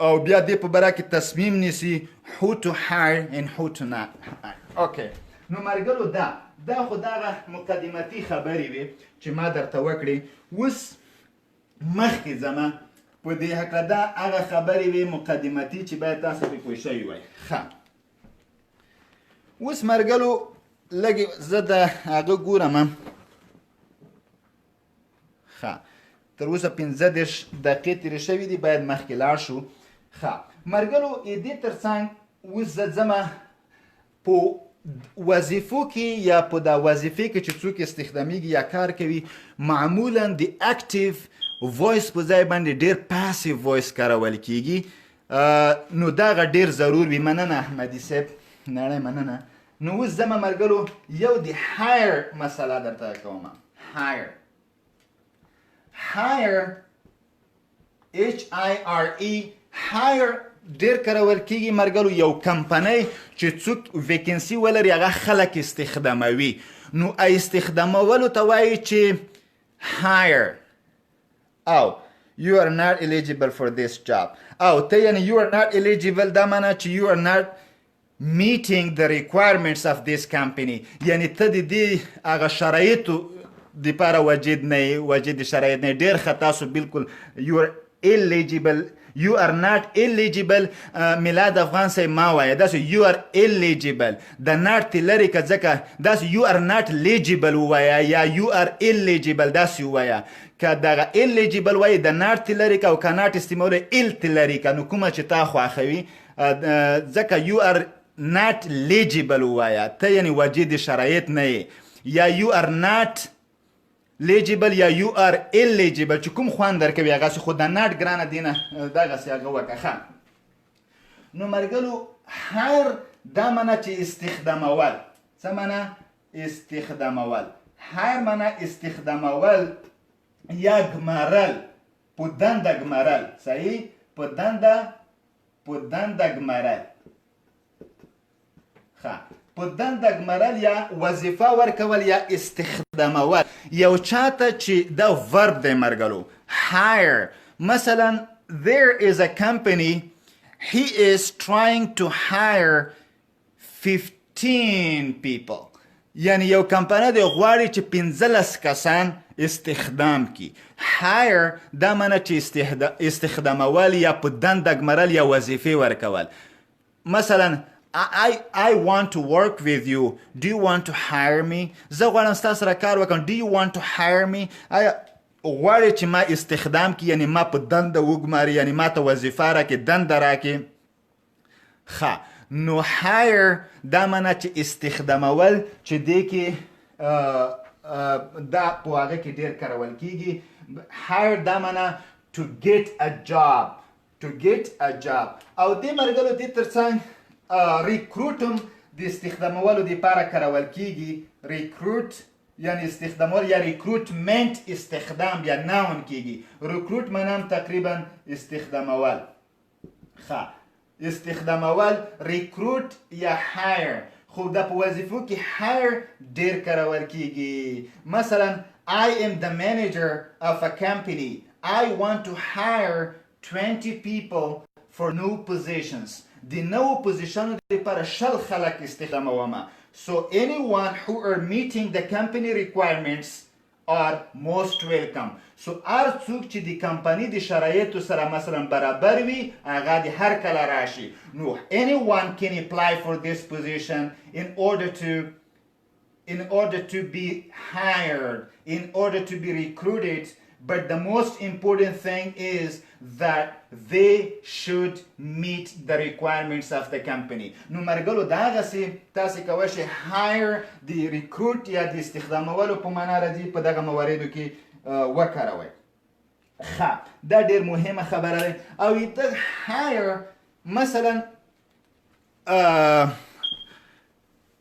او بیا دې په باره کې تصمیم نیسي who to hire and who to not hire. Okay. نو ملګرو دا خو دغه مقدمتي خبرې وې چې ما درته وکړې. اوس مخکې ځمه په دې هکله دا هغه خبرې وې مقدمتي چې باید تاسو پرې پوه شوي وای. ښه اوس ملګرو لږ زه د هغه ګورم. ښه تر اوسه 15 دقیقې تېرې شوي دي، باید مخکې لاړ شو. ښه ملګرو دې تر څنګ اوس زه ځمه په وظیفو کې یا په دا وظیفې کې چې څوک استخدامیږي یا کار کوي معمولا د اکټیو وایس په ځای باندې ډېر پاسیو وایس کارول کېږي. نو دغه ډېر ضرور وي. مننه احمدي صاحب، نړۍ مننه. نو اوس ځمه ملګرو یو د هایر مسله درته کومه. هایر HIRE هایر ډېر کارول کېږي ملګرو یو کمپنۍ چې څوک ویکنسي ولري هغه خلک استخداموي. نو استخدامولو ته وایي چې هایر او you are not eligible for this job او ته یعنی you are not eligible دا معنا چې you are not meeting the requirements of this company یعنی ته د دې هغه شرایطو دپاره وجد نه وجد شرایط نه ډېر ښه تاسو بالکل you are eligible you are not eligible. میلاد افغان صاحب ما وایه داسې you are eligible د not لرې که ځکه داسې you are not legible ووایه یا you are eligible داسې ووایه. که دغه eligible وایي د not لرې که او که not استعمالوي ال لرې که نو کومه چې تا خوښوي ځکه you are not legible ووایه ته یعنې وجد شرایط نه یې یا you are not legible یا you are eligible چې کوم خوند درکوي هغسې خو د ناټ ګرانه دی نه دغسې هغه وکړه. ښه نو ملګرو هایر دا معنا چې استخدامول. څه معنا؟ استخدامول. هایر معنا استخدامول یا ګمارل په دنده ګمارل. صحیح په دنده ګمارل. ښه په دنده ګمارل یا وظیفه ورکول یا استخدامول یو چاته چې دا ورب دی ملګرو. hire مثلا there is a company he is trying to hire 15 people یعنی یو کمپنۍ دی غواړي چې 15 کسان استخدام کی. hire دا معنا چې استخدامول یا په دنده ګمارل یا وظیفې ورکول. مثلا I want to work with you. Do you want to hire me? زه غواړم ستا سره کار وکړم. Do you want to hire me? آیا غواړې چې ما استخدام کی یعنی ما په دنده وګماري یعنی ما ته وظیفه راکې دنده راکې. ښه نو hire دا معنا چې استخدامول چې دې کې دا په هغه کې ډېر کارول کېږي. hire دا معنا to get a job او دې ملګرو دې تر څنګ ریکروټ هم د استخدامولو دپاره کارول کېږي. ریکروټ یعنی استخدامول یا ریکروټمنټ استخدام یا ناون کېږي. ریکروټ معنا هم تقریبا استخدامول. ښه استخدامول ریکروټ یا هایر خو دا په وظیفو کې هایر ډېر کارول کېږي. مثلا I am the manager of a company. I want to hire 20 people for new positions. د نوو پوزیشنو لپاره 10 خلک استخدامومه. So anyone who are meeting the company requirements are most welcome. So هر څوک چې د کمپنۍ د شرایطو سره مثلا برابر وي هغه د هر کله راشي. No, anyone can apply for this position in order to be hired, in order to be recruited but the most important thing is that they should meet the requirements of the company. نو مرګلو دا غسي تاسو کوئ شئ hire د ریکروټ یا د استخدامولو په معنا راځي په دغه مواردو کې وکاروئ. دا ډیر مهمه خبره ده. او د hire مثلا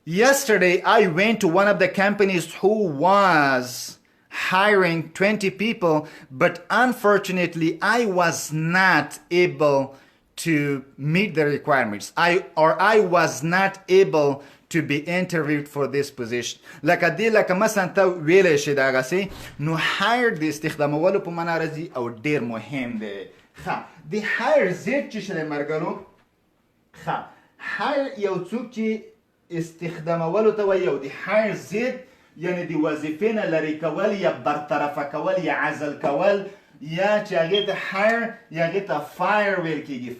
yesterday I went to one of the companies who was hiring 20 people, but unfortunately I was not able to meet the requirements. I was not able to be interviewed for this position. لکه مثلا ته ویلی شي دغسې نو hire د استخدامولو په معنا راځي او ډیر مهم دی. د hire زید چې شلی مرګلو hire یو څوک چې استخدامولو ته وایي او د hire زید یعنی د وظیفې نه لرې کول یا برطرفه کول یا عزل کول یا چې هغې ته hire یا هغې ته fire ویل کېږي.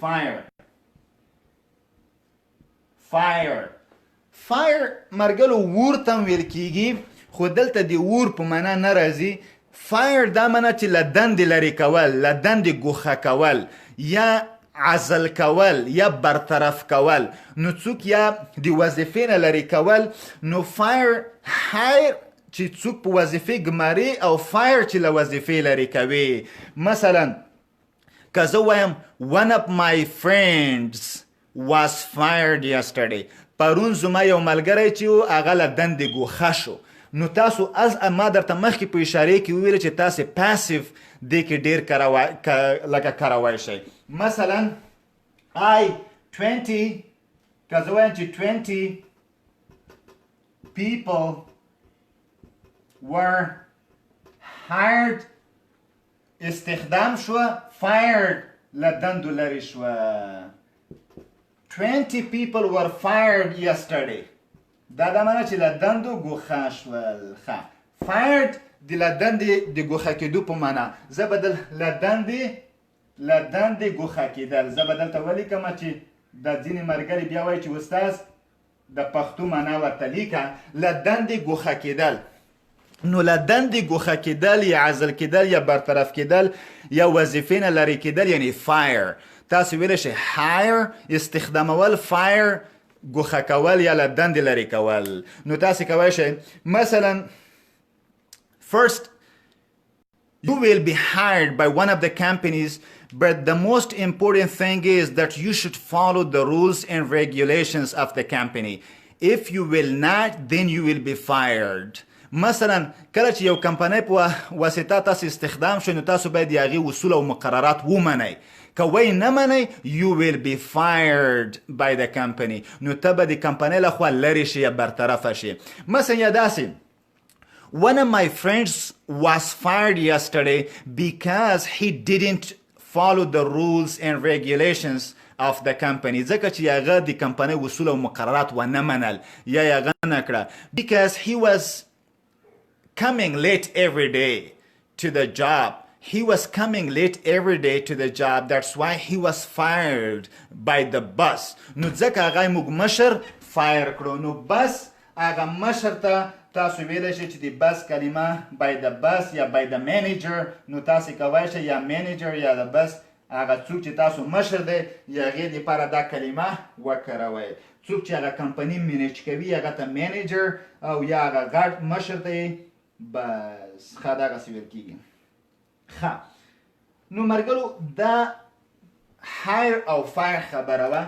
fire مرګلو اور ته هم ویل کېږي خو دلته د اور په معنا نه راځي. fire دا معنا چې له دندې لرې کول، له دندې ګوښه کول یا عزل کول یا برطرف کول. نو څوک یا د وظیفې نه لرې کول نو hire چې څوک په وظیفې ګماري او fire چې له وظیفې لرې کوي. مثلا که زه وایم one of my friends was fired yesterday، پرون زما یو ملګری چې و هغه له دندې ګوښه شو. نو تاسو ما درته مخکې په اشارې کې وویل چې تاسې پاسیف دې کې ډېر لکه کاروی شئ. مثلا که زه وایم چې 20 people were hired استخدام شوه fired له دندو لرې شوه. 20 people were fired yesterday. دا دا معنا چې له دندو ګوښه شول. fired د له دندې د ګوښه کېدو په معنا. زه به له دندې ګوښه کېدل زه به دلته ولیکم چې د ځینې ملګري بیا وایي چې استاد د پښتو معنا ورته لیکه. له دندې ګوښه کېدل نو له دندې ګوښه کېدل یا عزل کېدل یا برطرف کېدل یا وظیفې نه لرې کېدل یعنی fire. تاسو ویلی شئ hire استخدامول، fire ګوښه کول یا له دندې لرې کول. نو تاسو کولی شئ مثلا first you will be hired by one of the companies, but the most important thing is that you should follow the rules and regulations of the company. If you will not, then you will be fired. مثلا کله چې یو کمپنۍ په واسطه تاسو استخدام شئ نو تاسو باید د هغې اصول او مقررات ومنئ. که وی نه منئ you will be fired by the company. نو ته به د کمپنۍ لخوا لرې شي یا برطرفه شي. مثلا یا داسې one of my friends was fired yesterday because he didn't follow the rules and regulations of the company. ځکه چې هغه د کمپنۍ اصول او مقررات ونه منل یا یې هغه نه کړه. Because he was coming late every day to the job. He was coming late every day to the job. That's why he was fired by the boss. نو ځکه هغه موږ مشر fire کړو. نو بس هغه مشر ته تاسو ویلی شئ چې د بس کلمه by the boss یا by the manager. نو تاسو کولی شئ یا manager یا د بس هغه څوک چې تاسو مشر دی یا هغې دپاره دا کلمه وکاروئ. څوک چې هغه کمپني منیج کوي هغه ته manager او یا هغه غټ مشر دی بس دغسې ویل کېږي. نو مرګلو دا hire او fire خبره وه.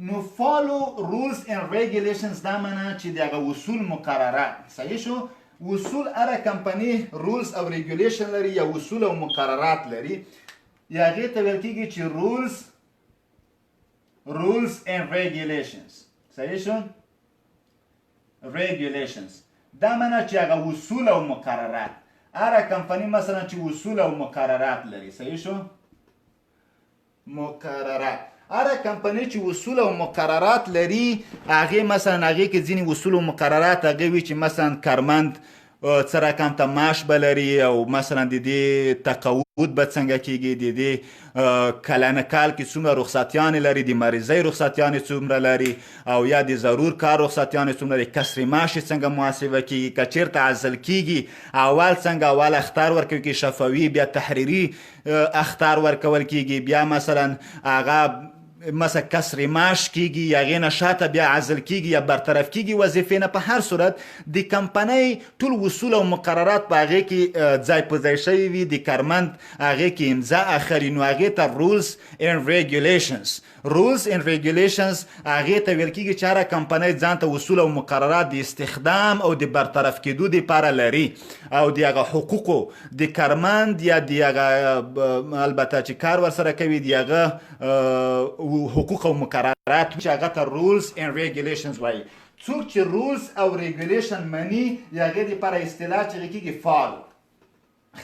نو follow rules and regulations دا معنا چې د هغه اصول مقررات. صحیح شو؟ اصول هره کمپني rules او regulation لري یا اصول او مقررات لري یا هغې ته ویل کېږي چې rules and regulations. صحیح شو؟ regulations دا معنا چې هغه اصول او مقررات. هره کمپني مثلا چې اصول او مقررات لري. صحیح شو؟ مقررات هره کمپني چې اصول او مقررات لري هغې مثلا هغې کې ځینې اصول او مقررات هغې وي چې مثلا کارمند څه رقم ته معاش به لري او مثلا د دې تقاعد به څنګه کیږي، د دې کلنه کال کې څومره رخصتیانې لري، د مریضۍ رخصتیانې څومره لري، او یا د ضرور کار رخصتیانې څومره لري، کسر معاش څنګه محاسبه کیږي، که چیرته عزل کیږي اول څنګه اول اخطار ورکوي کې شفوي، بیا تحریري اخطار ورکول کیږي، بیا مثلا هغه مثلا کسر معاش کیږي یا هغې نه شاته بیا عزل کیږي یا برطرف کیږي وظیفې نه. په هر صورت د کمپنۍ ټول اصول او مقررات په هغې کې ځای په ځای شوي وي، د کارمند هغې کې امضا اخلي، نو هغې ته رولز اینډ ریګولیشنز هغې ته ویل کیږي چې هره کمپنۍ ځان ته اصول او مقررات د استخدام او د برطرف کېدو دپاره لري، او د هغه حقوقو د کارمند یا د هغه البته چې کار ورسره کوي د هغه حقوق او مقررات چې هغه ته رولز اینډ ریګولیشنز وایي. څوک چې رولز او ریګولیشن مني د هغې دپاره اصطلاح چې هغې کېږي فالو.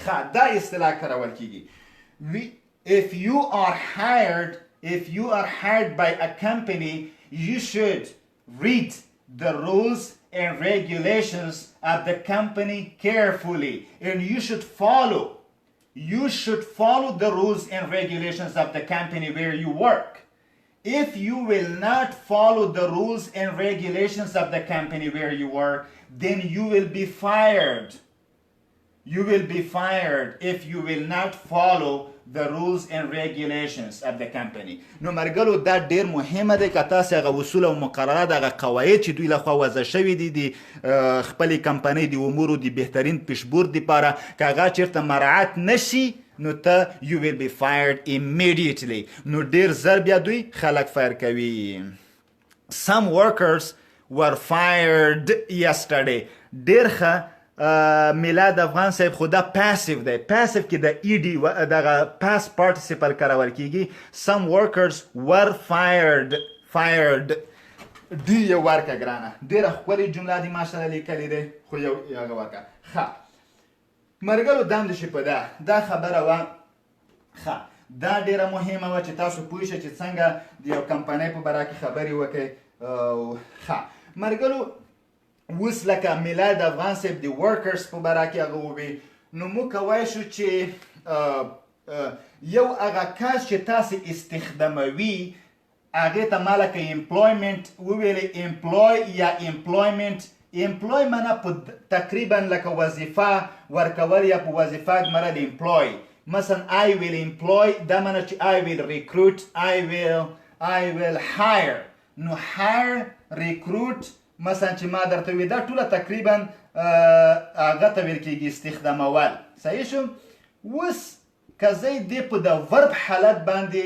ښه، دا اصطلاح کارول کېږي. If you are hired by a company, you should read the rules and regulations of the company carefully, and you should follow the rules and regulations of the company where you work. If you will not follow the rules and regulations of the company where you work, then you will be fired. You will be fired if you will not follow the rules and regulations of the company. نو مرګلو دا ډیر مهمه دی که تاسو هغه اصول او مقررات هغه قواعد چې دوی لخوا وضع شوي دي د خپلې کمپنۍ د امورو د بهترین پیشبرد دپاره که هغه چېرته مراعات نشي نو ته you will be fired immediately. نو ډیر زر بیا دوی خلک فایر کوي. Some workers were fired yesterday. ډیر ښه میلاد افغان صاحب خو دا پاسیو دی. پاسیو کې د ایډي دغه پاس پارټیسیپل کارول کیږي. Some workers were fired. دی یو ورکه ګرانه ډېره ښکلې جمله دي ماشاءالله لیکلې دی خو یو هغه ورکه. ښه مرګلو دام دې شي په دا خبره وه. ښه دا ډېره مهمه وه چې تاسو پوه شئ چې څنګه د یو کمپنۍ په باره کې خبرې وکړئ. ښه مرګلو اوس لکه میلاد افغان صاحب د ورکرز په باره کې هغه ووی، نو موږ کولی شو چې یو هغه کس چې تاسې استخداموي هغې ته ما لکه امپلویمنټ وویلې، امپلوی یا امپلویمنټ. امپلوی معنا په تقریبا لکه وظیفه ورکول یا په وظیفه ګمرل امپلوی. مثلا I will employ دا معنا چې I will recruit, I will hire. نو hire, recruit مثلا چې ما درته وي دا ټوله تقریبا هغه ته ویل کېږي استخدامول. صحیح شو؟ اوس که زه دې په د ورب حالت باندې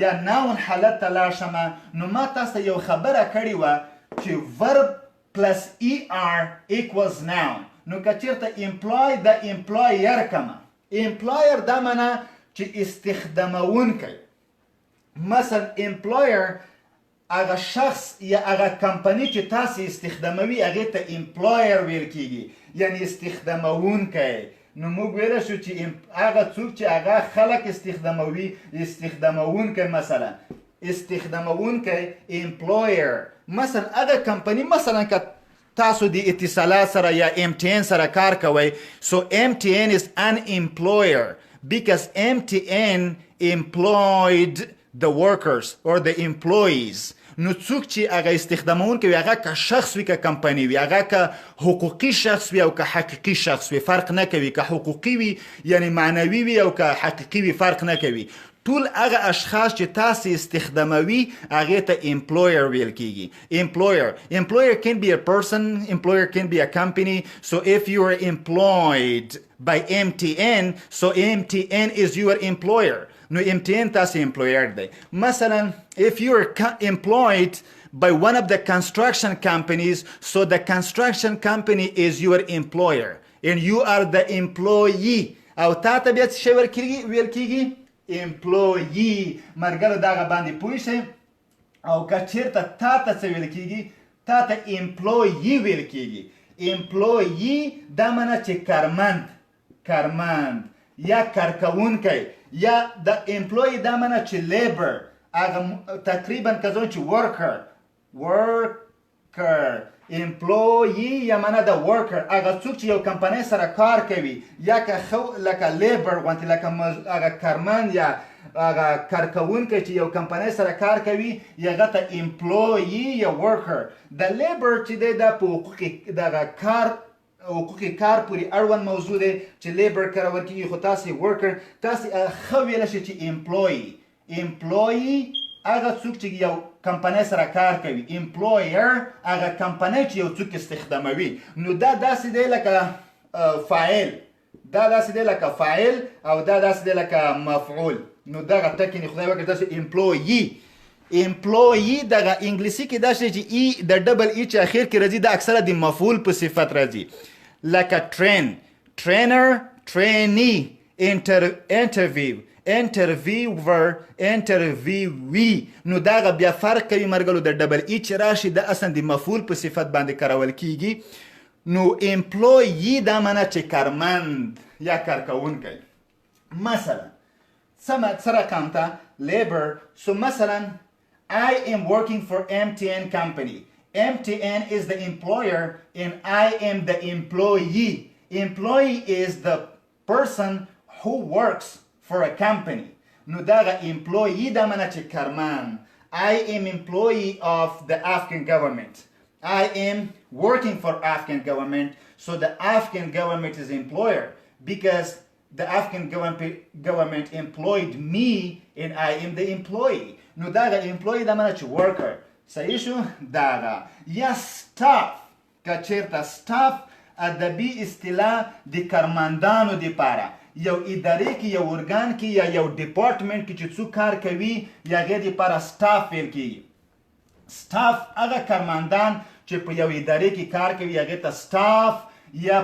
یا ناون حالت ته لاړ شمه نو ما تاسو ته یو خبره کړې وه چې ورب پلس ER equals noun. نو که چېرته امپلای د امپلایر کمه، امپلایر دا معنا چې استخدامونکی. مثلا امپلایر هغه شخص یا هغه کمپنی چې تاسې استخداموي هغې ته امپلایر ویل کېږي، یعنی استخدامونکی. نو موږ ویلی شو چې هغه څوک چې هغه خلک استخداموي استخدامونکی، مثلا استخدامونکی امپلایر. مثلا هغه کمپنی مثلا که تاسو د اتصالات سره یا MTN سره کار کوئ، so MTN is an employer because MTN employed the workers or the employees. نو څوک چې هغه استخدامونکی وي هغه که شخص وي که کمپنی وي، هغه که حقوقي شخص وي او که حقیقي شخص وي فرق نه کوي، که حقوقي وي یعنی معنوي وي او که حقیقي وي فرق نه کوي. ټول هغه اشخاص چې تاسې استخداموي هغې ته employer ویل کېږي. Employer can be a person, employer can be a company. So if you are employed by MTN, so MTN is your employer. نو MTN تاسې employer دی. مثلا if you are employed by one of the construction companies, so the construction company is your employer and you are the employee. او تا ته بیا څه شی ویل کېږي؟ employee. مرګلو دغه باندې پوه شئ. او که چېرته تا ته څه ویل کېږي؟ تا ته employee ویل کېږي. employee دا معنا چې کارمند یا کارکوونکی، یا د employee دا معنا چې labor. هغه تقریبا که زه چې worker employee یا معنا د worker هغه څوک چې یو کمپنۍ سره کار کوي یا که لکه لیبر غوندې لکه هغه کارمند یا هغه کارکوونکی چې یو کمپنۍ سره کار کوي هغه ته employee یا worker د لیبر چې دی دا په حقوقي کار پورې اړوند موضوع دی چې لیبر کارول کېږي خو تاسې worker تاسې ښه ویلی شئ چې employee هغه څوک چې یو کمپنۍ سره کار کوي employer هغه کمپنۍ چې یو څوک استخداموي نو دا داسې دی لکه فاعل او دا داسې دی لکه مفعول نو دغه ټکي خدای وکړي داسې employee دغه انګلیسي کې دا شی چې ای د ډبل ای چې اخر کې راځي دا اکثره د مفعول په صفت راځي لکه trainer trainee interviewee نو دغه بیا فرق کوي مرګلو د ډبل ای چې راشي د اصلا د مفعول په صفت باندې کارول کیږي نو employee دا معنا چې کارمند یا کارکوونکی مثلا سره کامتا labor so مثلا I am working for MTN company MTN is the employer and I am the employee is the person who works for a company نو دغه employee دا معنا چې کارمند I am employee of the Afghan government I am working for Afghan government so the Afghan government is employer because the Afghan government employed me and I am the employee نو دغه employee دا معنا چې worker صحیح شو دغه یا staff که چیرته staff ادبي اصطلاح د کارمندانو دپاره یو ادارې کې یو ارګان کې یا یو ډپارټمنټ کې چې څوک کار کوي یا هغې دپاره سټاف ویل کېږي سټاف هغه کارمندان چې په یو ادارې کې کار کوي هغې ته سټاف یا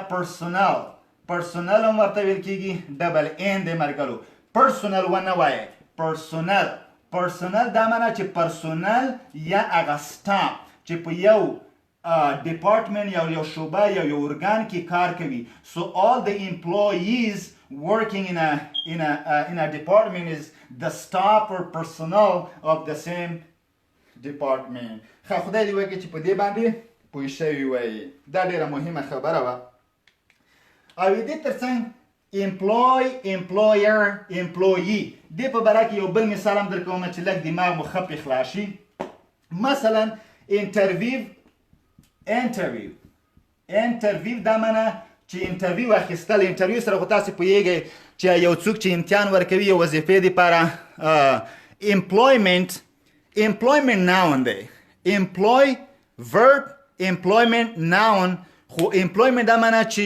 پرسونل هم ورته ویل کېږي ډبل ان دی مرګلو پرسونل ونه وایه پرسونل دا معنا چې پرسونل یا هغه سټاف چې په یو department یا یو شعبه یا یو ارګان کې کار کوي so all the employees working in a department is the staff or personnel of the same department خدای دې وکړي چې په دې باندې پوه شوي وای دا ډیره مهمه خبره وه او دې ترڅنګ employee دې په باره کې یو بل مثال هم در کوم چې لږ دماغ مو ښه پې خلاص شي مثلا interview دا معنا چې انټرویو اخیستل انټرویو سره خو تاسې پوهیږئ چې یو څوک چې امتحان ورکوي یو وظیفې دپاره employment noun دی employment noun خو employment دا معنا چې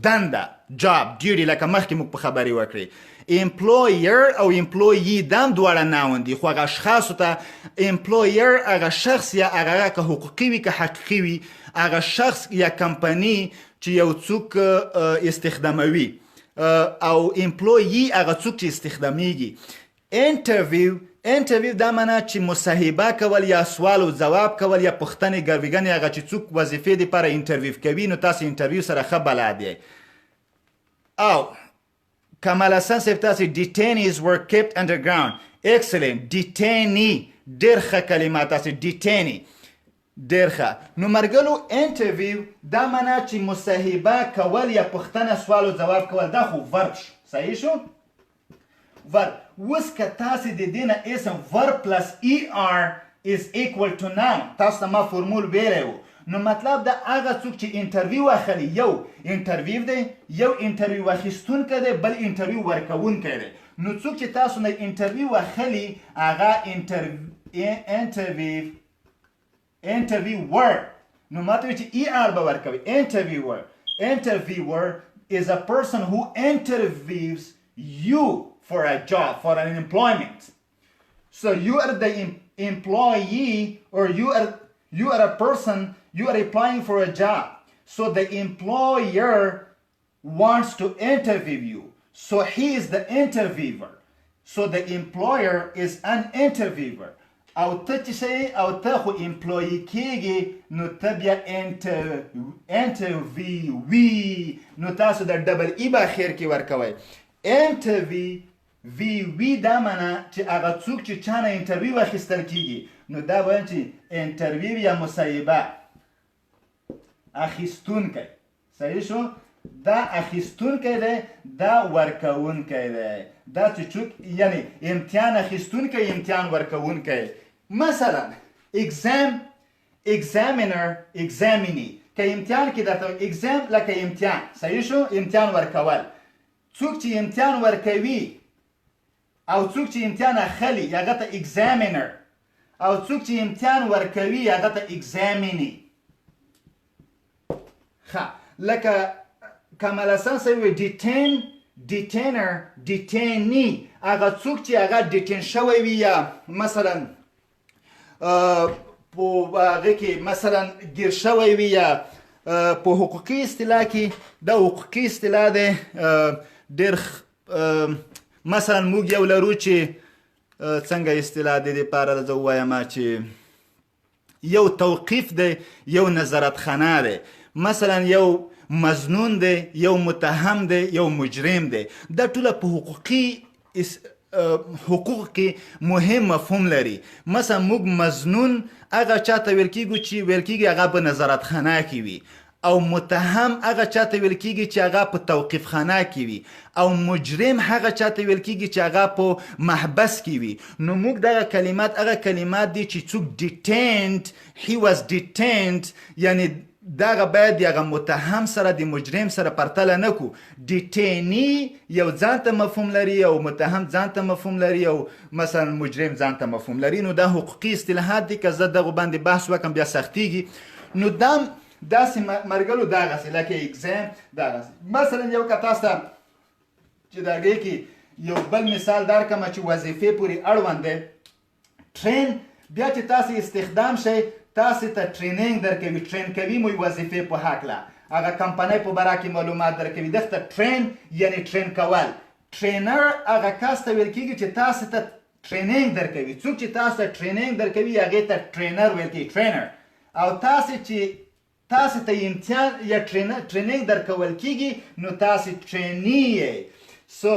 دنده job duty لکه مخکې موږ په خبرې وکړې employer او employee دا هم دواړه ناون دي خو هغه اشخاصو ته employer هغه شخص یا هغه که حقوقي وي که حقیقي وي هغه شخص یا کمپني چې یو څوک استخداموي او employee هغه څوک چې استخدامیږي interview دا معنا چې مصاحبه کول یا سوال او جواب کول یا پوښتنې ګرویګنې هغه چې څوک وظیفې دپاره انټرویو کوي نو تاسې انټرویو سره ښه بلد یې او Kamal Hassan صاحب تاسې detainees were kept underground excellent detainee ډېر ښه کلمه تاسې detainee ډېر ښه نو مرګلو interview دا معنا چې مصاحبه کول یا پوښتنه سوال او جواب کول دا خو verb شو صحیح شو verb اوس که تاسې د دې نه اسم verb plus er is equal to noun تاسو ته ما فورمول ویلی و نو مطلب دا هغه څوک چې انټرویو اخلي یو انټرویو دی یو انټرویو اخیستونکی دی بل انټرویو ورکوونکی دی نو څوک چې تاسو نه انټرویو اخلي هغه انټرویور نو ماته وایي چې er به ورکوي interviewer is a person who interviews you for a job for an employment so you are the employee or you are a person you are applying for a job so the employer wants to interview you so he is the interviewer so the employer is an interviewer او ته چې شئ او ته خو employee کېږي نو ته بیا interviewee نو تاسو د ډبل ای به اخر کې ورکوئ interviewee دا معنا چې هغه څوک چې چا نه انټرویو اخیستل کېږي نو دا وایم چې انټرویو یا مصاحبه اخیستونکی. صحیح شو؟ دا اخیستونکی دی، دا ورکوونکی دی. دا چې څوک یعنی امتحان اخیستونکی امتحان ورکوونکی. مثلا examiner examinee. که امتحان کې درته exam لکه امتحان. صحیح شو؟ امتحان ورکول. څوک چې امتحان ورکوي او څوک چې امتحان اخلي هغه ته examiner، او څوک چې امتحان ورکوي هغه ته examinee. لکه کمال حسن صاحب وی detainer detainee، هغه څوک چې هغه ډیټین شوی وي یا مثلا په هغه کې مثلا گیر شوی وي یا په حقوقي اصطلاح کې دا حقوقي اصطلاح دی ډېر مثلا موږ یو لرو چې څنګه اصطلاح دی دپاره زه ووایم چې یو توقیف دی، یو نظارت خانه دی. مثلا یو مظنون دی، یو متهم دی، یو مجرم دی. دا ټوله په حقوق کې مهم مفهوم لري. مثلا موږ مظنون هغه چاته ویل کیږي چې ویل کیږي هغه په نظارت خانه کې وي، او متهم هغه چاته ویل کیږي چې هغه په توقیف خانه کې وي، او مجرم هغه چاته ویل کیږي چې هغه په محبس کې وي. نو موږ دغه کلمات هغه کلمات دي چې څوک detained، he was detained، یعنی دغه باید دغه متهم سره د مجرم سره پرتله نه کو. detainee یو ځان ته مفهوم لري، او متهم ځان ته مفهوم لري، او مثلا مجرم ځان ته مفهوم لري. نو دا حقوقي اصطلاحات دي که زه دغه باندې بحث وکم بیا سختیږي. نو داسې مرګلو دغسې لکه اگزام دغسې. مثلا یو که تاسو ته چې د هغې کې یو بل مثال درکړم چې وظیفې پورې اړوند دی. ټرین بیا چې تاسو استخدام شئ تاسو ته ټرینینګ درکوي، ټرین کوي مو وظیفې په هکله، هغه کمپنۍ په باره کې معلومات درکوي. دغه ټرین یعنی ټرین کول. ټرینر هغه کس ته ویل کېږي چې تاسو ته ټرینینګ درکوي. څوک چې تاسو ته ټرینینګ درکوي هغې ته ټرینر ویل کېږي، ټرینر. او تاسو چې تاسو ته امتحان یا ټرینینګ درکول کېږي نو تاسو ټریني یې. So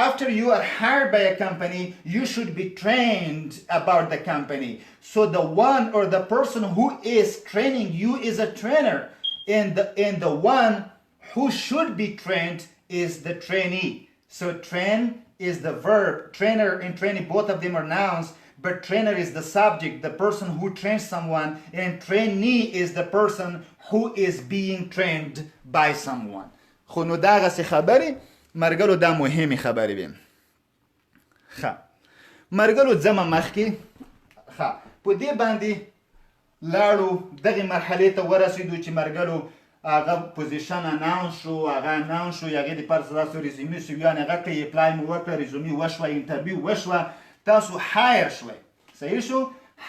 after you are hired by a company, you should be trained about the company. So the one or the person who is training you is a trainer, and the one who should be trained is the trainee. So train is the verb. Trainer and trainee, both of them are nouns, but trainer is the subject, the person who trains someone, and trainee is the person who is being trained by someone. خو نو دغسې خبرې مرګلو دا مهمې خبرې وي. مرګلو ځمه مخکې په دې باندې لاړو دغې مرحلې ته ورسېدو چې مرګلو هغه پوزیشن اناونس شو، هغه اناونس شو، هغې دپاره ستاسو ریزومي شو، یعنې هغه کړئ اپلای مو وکړه، ریزومي وشوه، انټرویو وشوه، تاسو هایر شوئ. صحیح شو؟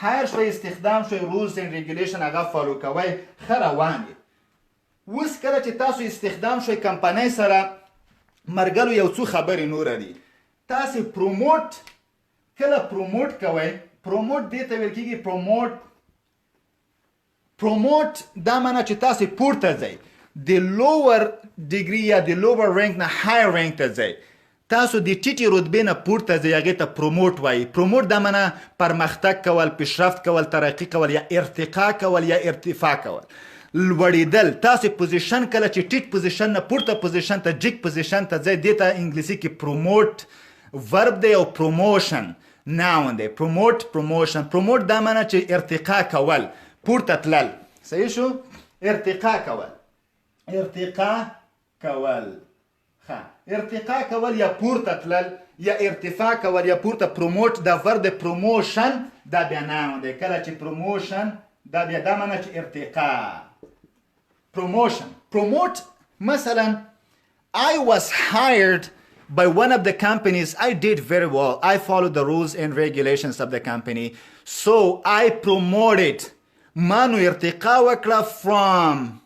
هایر شوئ، استخدام شوئ، رولز اینډ ریګولیشن هغه فالو کوئ، ښه روان دي. اوس کله چې تاسو استخدام شوئ کمپنۍ سره مرګلو یو څو خبرې نوره دي. تاسو پروموټ کله پروموټ کوئ، پروموټ دې ته ویل کېږي پروموټ دا معنی چې تاسو پورته ځئ، د لوور ډیګري یا د لوور رینک نه هایر رینک ته ځئ، تاسو د ټیټې رتبې نه پورته ځئ، هغې ته پروموټ وایي. پروموټ دا معنی پرمختګ کول، پیشرفت کول، ترقي کول، یا ارتقا کول یا ارتفاع کول، لوړېدل. تاسو پوزیشن کله چې ټیټ پوزیشن نه پورته پوزیشن ته جګ پوزیشن ته ځئ، دې ته انګلیسي کې پروموټ ورب دی او پروموشن ناون دی. پروموټ پروموشن. پروموټ دا معنی چې ارتقا کول، پورته تلل. صحیح شو؟ ارتقا کول، ارتقا کول، ارتقا کول یا پورته تلل یا ارتفاع کول یا پورته. پروموټ دا ورب پروموشن دا بیا ناون دی. کله چې پروموشن دا بیا دا معنی چې ارتقا. promotion. Promote, مثلا I was hired by one of the companies. I did very well. I followed the rules and regulations of the company. So I promoted. مانو ارتقا وکړه from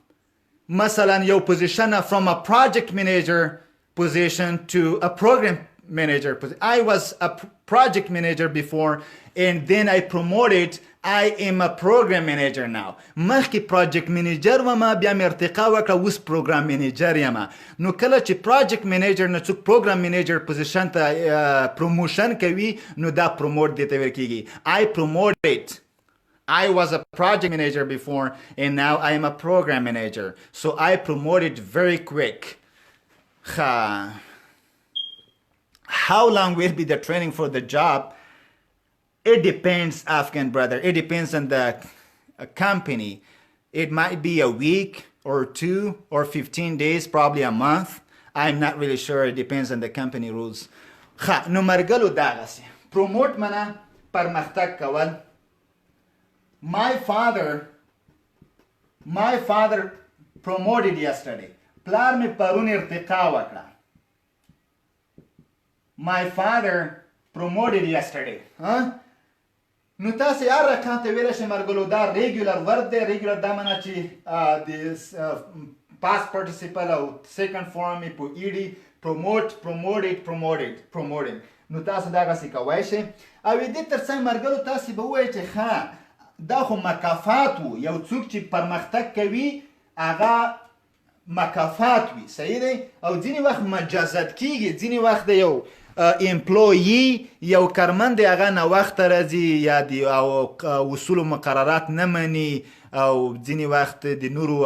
مثلا یو position from a project manager position to a program manager position. I was a project manager before and then I promoted. I am a program manager now. مخکې project manager وما بیا مې ارتقا وکړه اوس program manager یم. نو کله چې project manager نه څوک program manager position ته promotion کوي نو دا promote دی ته ویل کېږي. I promoted I was a project manager before, and now I am a program manager. So I promoted very quick. How long will be the training for the job? It depends, Afghan brother. It depends on the company. It might be a week or 2 or 15 days, probably a month. I'm not really sure. It depends on the company rules. نو مرګلو داغسي promote منا پرمختګ کول. My father promoted yesterday. پلار می پرون ارتقا وکړه. My father promoted yesterday. نو تاسو یار راکانته ویل شي مرګلو دا regular verb دی. regular دا معنا چې this past participle او second form په ed promote, promoted, promoting. نو تاسو دا غسی کوی شي. او دې ترڅنګ مرګلو تاسو به وایي چې ها دا خو مکافات وو. یو څوک چې پرمختګ کوي هغه مکافات وي. صحیح دی. او ځینې وخت مجازات کیږي. ځینې وخت د یو امپلویی یو کارمند هغه نه وخت راځي یا دی او اصول و مقررات نه مني او ځینې وخت د نورو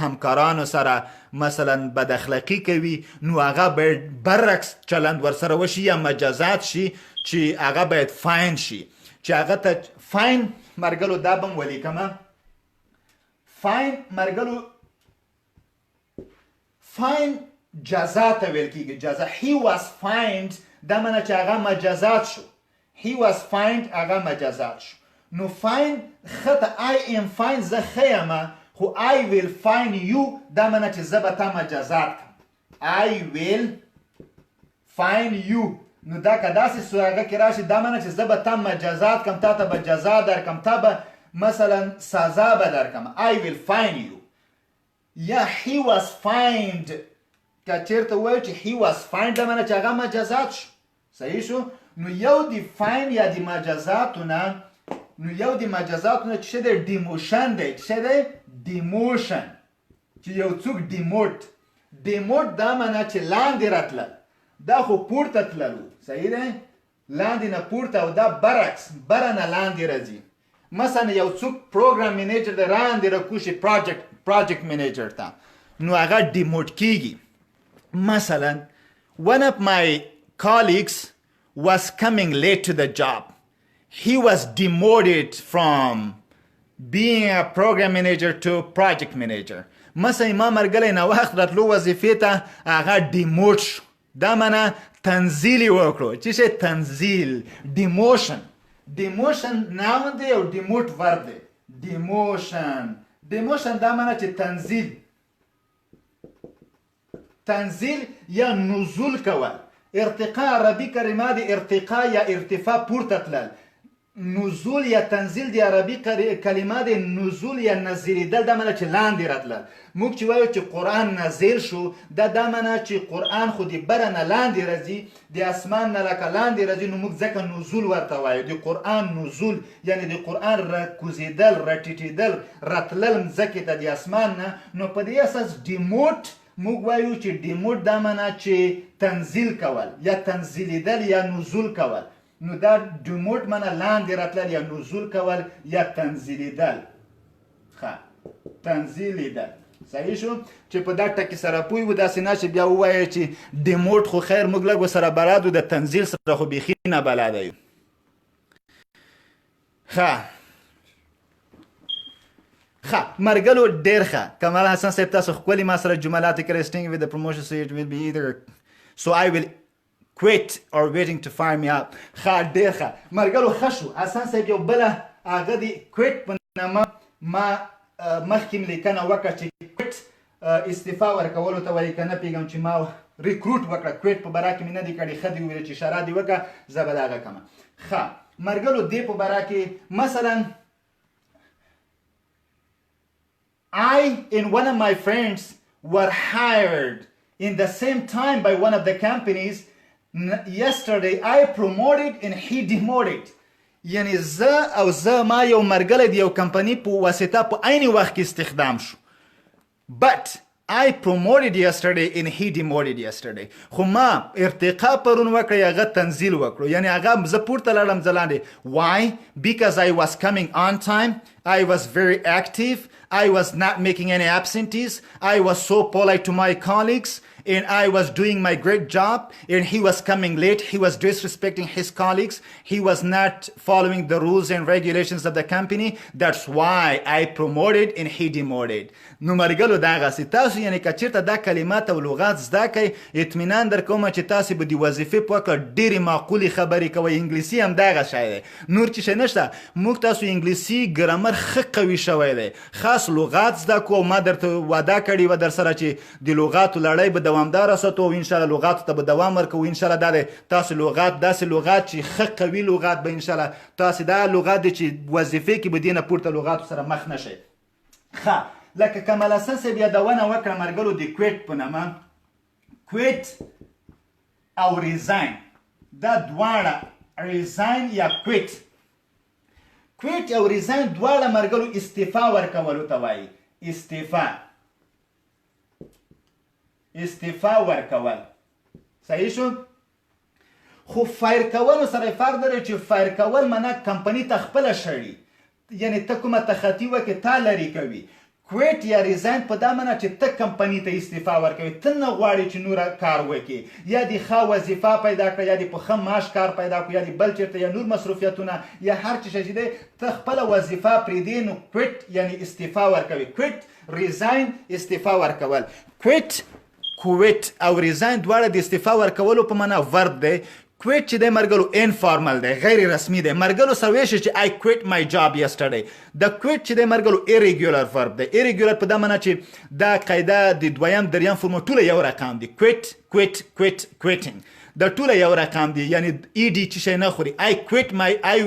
همکارانو سره مثلا بد اخلاقی کوي. نو هغه باید برعکس چلند ورسره وشي یا مجازات شي چې هغه باید فاین شي. چې هغه ته فاین مرګلو دا بم ولیکمه. فاین مرګلو فاین جزا ته ویل کیږي. جزا. he was fined دا معنی چې هغه مجازات شو. he was fined هغه مجازات شو. نو fine خطه I am fine زه خیمه خو I will fine you دا معنی چې زه به تا مجازات کم. I will fine you. نو دا که داسې سوغه کې راشي دا معنی چې زه به تا مجازات کم. تا ته به جزا درکم. تا به مثلا سزا به درکم. I will fine you. یا he was fined که چیرته وایو چې he was fined دا معنی چې هغه مجازات شو. صحیح شو. نو یو دی فاین یا دی مجازاتونه چې دی ډیموشن دی. چې دی ډیموشن چې یو څوک ډیموټ دا معنی چې لاندې راتلل. دا خو پورته تللو. صحیح دی. لاندې نه پورته او دا برعکس بره نه لاندې راځي. مثلا یو څوک پروګرام منیجر دی راندې راکوشي پروجیکټ منیجر ته نو هغه ډیموټ کیږي. مثلا one of my colleagues was coming late to the job. He was demoted from being a program manager to project manager. مثلا ما مرګلی نه وخت راتلو وظیفې ته هغه ډیموټ شو. دا معنی تنزیل یې وکړو. چې شی تنزیل. ډیموشن ناون دی او ډیموټ ورب دی. ډیموشن دا معنی چې تنزیل یا نزول کول. ارتقاء عربي کلمه دی ارتقاء یا ارتفاع پورته تلل. نزول یا تنزیل دی عربي کلمه دی نزول یا نزیلیدل دا معنی چې لاندې راتلل. موږ چې وایو چې قرآن نازل شو دا معنی چې قرآن خو دی بره نه لاندې راځي د اسمان نه لکه لاندې راځي. نو موږ ځکه نزول ورته وایو. د قرآن نزول یعنی د قرآن راکوزیدل راټیټېدل راتلل مځکې ته د اسمان نه. نو په دې اساس ډیموټ موږ وایو چې ډیموټ دا معنی چې تنزیل کول یا تنزیلیدل یا نزول کول. نو دا ډیموټ معنی لاندې راتلل یا نزول کول یا تنزیلیدل. تنزیلیدل. صحیح شو. چې په دا ټکي سره پوه وو داسې نه چې بیا ووایه چې ډیموټ خو خیر موږ لږ ورسره بلد وو د تنزیل سره خو بیخي نه بلده یو. مرګلو ډېر ښه. کمال حسن صاحب تاسو ښکلي ما سره جملات کړی. Sting with the promotion so it will be either so I will quit or waiting to fire me up. ډېر ښه. مرګلو ښه شو. حسن صاحب یو بله هغه د کویټ په نامه ما مخکې لیکنه وکړه چې کویټ استعفا ورکولو ته وایي که نه پوهېږم چې ما ریکروټ وکړه. کویټ په باره کې مې نه دي کړي. ښه دې وویل چې اشاره دې وکړه زه به د هغه کړمه. مرګلو دې په باره کې مثلا I and one of my friends were hired in the same time by one of the companies. Yesterday I promoted and he demoted. یعنی زه ما یو مرګلی د یو کمپنی په واسطه په عین وخت کې استخدام شو. But I promoted yesterday and he demoted yesterday. خو ما ارتقا پرون وکړی هغه تنزیل وکړو، یعنی هغه زه پورته لاړم زه لاندې. Why? Because I was coming on time, I was very active, I was not making any absentees, I was so polite to my colleagues, and I was doing my great job, and he was coming late, he was disrespecting his colleagues, he was not following the rules and regulations of the company. That's why I promoted and he demoted. نو مرګلو دغسې تاسو یعنی که چېرته دا کلمات او لغات زده کوئ، اطمینان در کومه چې تاسې به د وظیفې په هکله ډېرې معقولې خبرې کوئ. انګلیسي هم دغه شی دی، نور چې شی نشته. موږ تاسو انګلیسي ګرامر ښه قوي شوی دی، خاص لغات زده کړو. ما درته وعده کړې وه در سره چې د لغاتو لړۍ به دوامداره ساتو او انشاءالله لغاتو ته به دوام ورکوو. انشاءالله دا دی تاسو لغات داسې لغات چې ښه قوي لغات به انشاءالله تاسې دا لغات دی چې وظیفې کې به دې نه پورته لغاتو سره مخ نه شئ. ښه لکه کمال حسن صاحب یادونه وکړه مرګلو د کویټ په نامه. کویټ او ریزاین دا دواړه، ریزاین یا کویټ، کویټ او ریزاین دواړه مرګلو استعفا ورکولو ته وایي. استعفا ورکول، صحیح شو. خو فایر کولو سره فرق لري چې فایر کول معنا کمپنی ته خپله شړي، یعنی ته کومه تخطي وکړې تا لرې کوي. کویټ یا ریزاین په دا معنا چې ته کمپنی ته استعفا ورکوي، ته نه غواړې چې نوره کار وکړي، یا د ښه وظیفه پیدا کړه، یا د په ښه معاش کار پیدا کړو، یا د بل چېرته یا نور مصروفیتونه یا هر څه شی چې دی ته خپله وظیفه پرېږدې، نو کویټ یعنی استعفا ورکوي. کویټ ریزاین استعفا ورکول. کویټ او ریزاین دواړه د استعفا ورکولو په معنا ورب دی. کویټ چې دی مرګلو انفارمل دی، غیر رسمي دی. مرګلو سره ویل شي چې I quit my job yesterday. د کویټ چې دی مرګلو irregular verb دی. irregular په دا معنا چې دا قاعده د دویم دریم فرمو ټوله یو رقم دی. quitting دا ټوله یو رقم دی، یعنی ed چې شی نه خوري. I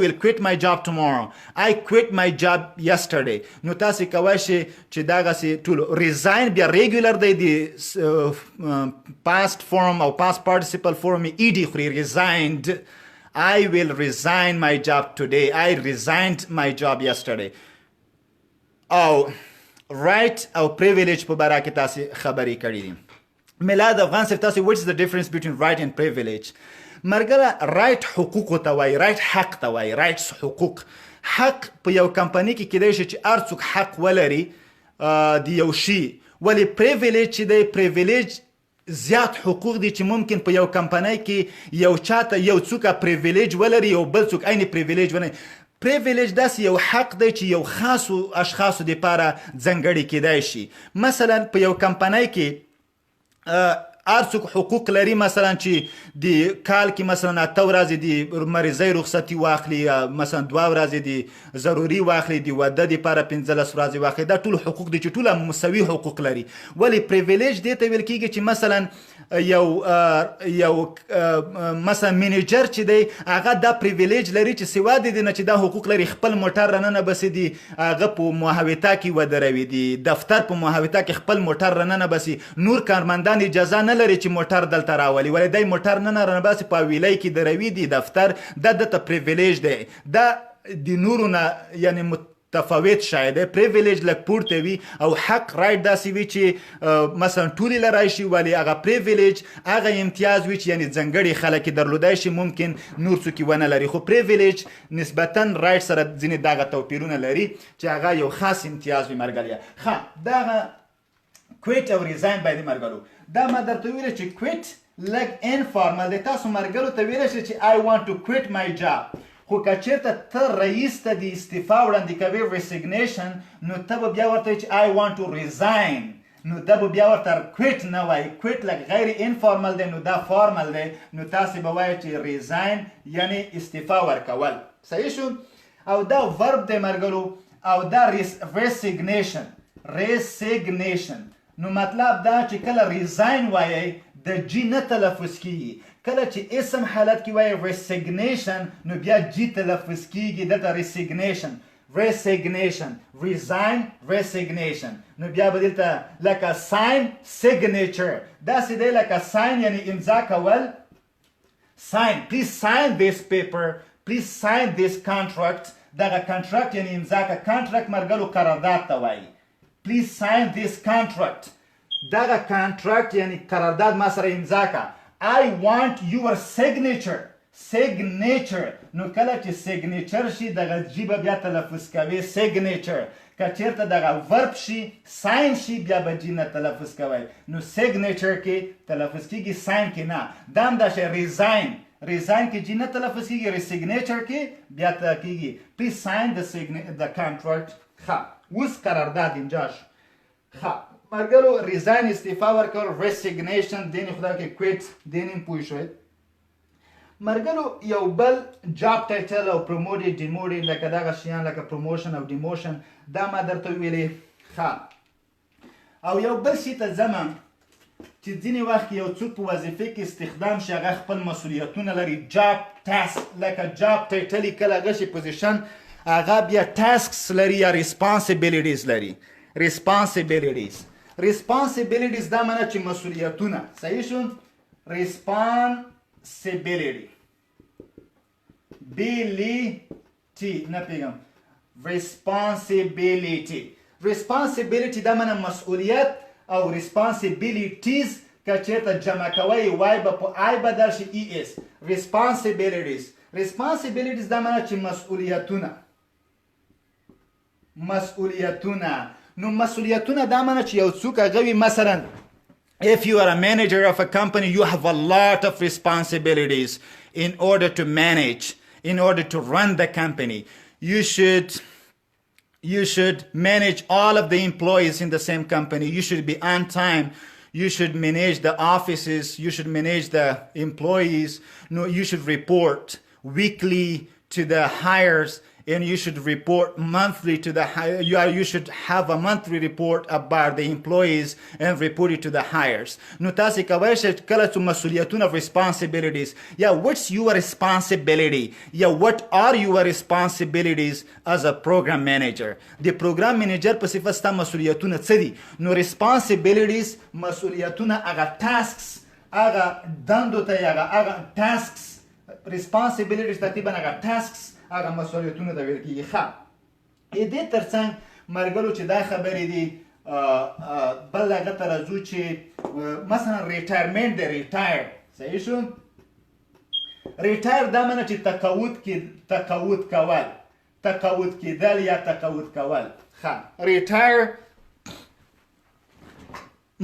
will quit my job tomorrow, I quit my job yesterday. نو تاسې کولی شئ چې دغسې ټولو. ریزاین بیا ریګولر دی، د past form او past participle form ed خوري. resigned, I will resign my job today, I resigned my job yesterday. او right او privilege په باره کې تاسې خبرې کړي دي. میلاد افغان صاحب تاسو what is the difference between right and privilege؟ مرګره right حقوق ته وایي، right حق ته وایي. rights حقوق، حق په یو کمپنی کې کېدای شي چې هر څوک حق ولري د یو شي، ولی privilege چې دی privilege زیات حقوق دي چې ممکن په یو کمپنی کې یو چاته یو څوک privilege ولري یو بل څوک عین privilege ولري. privilege داسې یو حق دی چې یو خاصو اشخاصو دپاره ځانګړی کېدای شي. مثلا په یو کمپنی کې هر څوک حقوق لري، مثلا چې د کال کې مثلا 8 ورځې د مریضۍ رخصتي واخلي، مثلا 2 ورځې د ضروري واخلي، د واده دپاره 15 ورځې واخلي. دا ټول حقوق دي چې ټوله مساوي حقوق لري. ولې پریویلیج دې ته ویل کېږي چې مثلا یو مثلا منیجر چې دی هغه دا پریویلیج لري چې سوا د دې نه چې دا حقوق لري خپل موټر راننه بسي دي، هغه په محوطه کې ودروي، د دفتر په محوطه کې خپل موټر راننه بسي. نور کارمندان اجازه نه لري چې موټر دلته راولي، ولې دی موټر نه رانه باسي په ویلای کې دروي دی دفتر. دا دته پریویلیج دی، دا د نورو نه یعنی تفاوت شاید پریویلیج لک پورته وي او حق رایټ داسې وي چې مثلا ټولې لرای شي، ولی هغه پریویلیج هغه امتیاز وي چې یعنی ځانګړي خلک درلودای شي ممکن نور څوک ونه لري. خو پریویلیج نسبتا رایټ سره ځینې دغه توپیرونه لري چې هغه یو خاص امتیاز وي. مرګلیا ښه دغه کویټ او ریزاین باید مرګلو دا ما درته ویل چې کویټ لږ انفارمل دی. تاسو مرګلو ته ویلی شئ چې I want to quit my job، خو که چېرته ته رئیس ته د استعفا وړاندې کوې ریسیګنیشن، نو ته به بیا ورته چې I want to resign، نو دا به بیا ورته کویټ نه وایي. کویټ لږ غیر انفارمل دی، نو دا فارمل دی، نو تاسې به وایي چې ریزاین یعنی استعفا ورکول. صحیح شو. او دا ورب دی مرګلو، او دا ریسیګنیشن نو مطلب دا چې کله ریزاین وایي د جی نه تلفظ کیږي، کله چې اسم حالت کې وایي ریسیګنیشن نو بیا جی تلفظ کیږي، دلته ریسیګنیشن ریزاین ریسیګنیشن. نو بیا به دلته لکه ساین سیګنیچر، داسې دی لکه ساین یعنی امضا کول. ساین پلیز ساین دیس پیپر، پلیز ساین دیس کانټراکټ. دغه کانټراکټ یعنی امضا که کانټراکټ مرګلو قرارداد ته وایي. Please sign this contract. دغه کانټراکټ یعنی قرارداد ما سره امضا کا I want your signature نو کله چې سیګنیچر شي دغه جیبه بیا تلفظ کوي سیګنیچر که چیرته دغه ورب شي ساین شي بیا به جی نه تلفظ کوي نو سیګنیچر کې تلفظ کیږي ساین کې نه دا هم داسې ریزاین کې جی نه تلفظ کیږي ریسیګنیچر کې بیا ته کیږي پلیز ساین د کانټراکټ ښه اوس قرارداد اینجا شو ښه ملګرو ریزاین استعفا ورکول ریسیګنیشن دینې خدای کې کویټ دینې پوه شوئ مرګلو یو بل جاب ټایټل او پروموټډ ډیموټډ لکه دغه شیان لکه پروموشن او ډیموشن دا ما درته ویلې ښه او یو بل شي ته ځم چې ځینې وخت یو څوک په وظیفې کې استخدام شي هغه خپل مسؤلیتونه لري جاب ټاسک لکه جاب ټایټل یې کله هغه شي پوزیشن هغه بیا ټاسکس لري یا ریسپانسیبلیټیز لري ریسپانسیبلیټیز دا معنی چې مسؤلیتونه صحیح شو responsibility نه پیغام responsibility دا معنی مسؤلیت او responsibilities که چیرته جمع کوي وای به په آی بدل شي ای اس responsibilities دا معنی چې مسؤلیتونه نو مسؤلیتونه دا معنی چې یو څوک هغه وي مثلا if you are a manager of a company, you have a lot of responsibilities in order to manage, in order to run the company. You should manage all of the employees in the same company. You should be on time. You should manage the offices. You should manage the employees. No, you should report weekly to the hires. And you should report monthly to the hire. You should have a monthly report about the employees and report it to the hires. نو تاسو کولی شئ کله چې مسؤلیتونه of responsibilities یا what's your responsibility یا what are your responsibilities as a program manager د program manager په صفت ستا مسؤلیتونه څه دي نو responsibilities مسؤلیتونه هغه tasks هغه دندو ته هغه tasks responsibilities تقریبا هغه tasks هغه مسؤلیتونه ته ویل کېږي ښه دې ترڅنګ مرګلو چې دا خبرې دي بل هغه ته راځو چې مثلا ریټایرمنټ دی ریټایر صحیح شو ریټایر دا معنی چې تقاعد کېدل یا تقاعد کول ښه ریټایر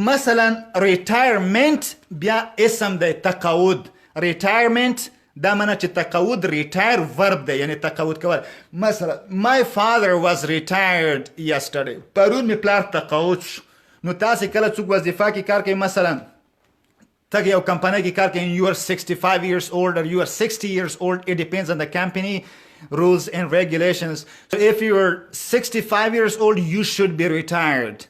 مثلا ریټایرمنټ بیا اسم دی تقاعد ریټایرمنټ دا معنی چې تقاعد ریټایر ورب دی یعنی تقاعد کول مثلا my father was retired yesterday پرون می پلار تقاعد شو نو تاسو کله څوک وظیفه کې کار کوي مثلا ته یو کمپنۍ کې کار کوي you are 65 years old or you are 60 years old it depends on the company rules and regulations so if you are 65 years old you should be retired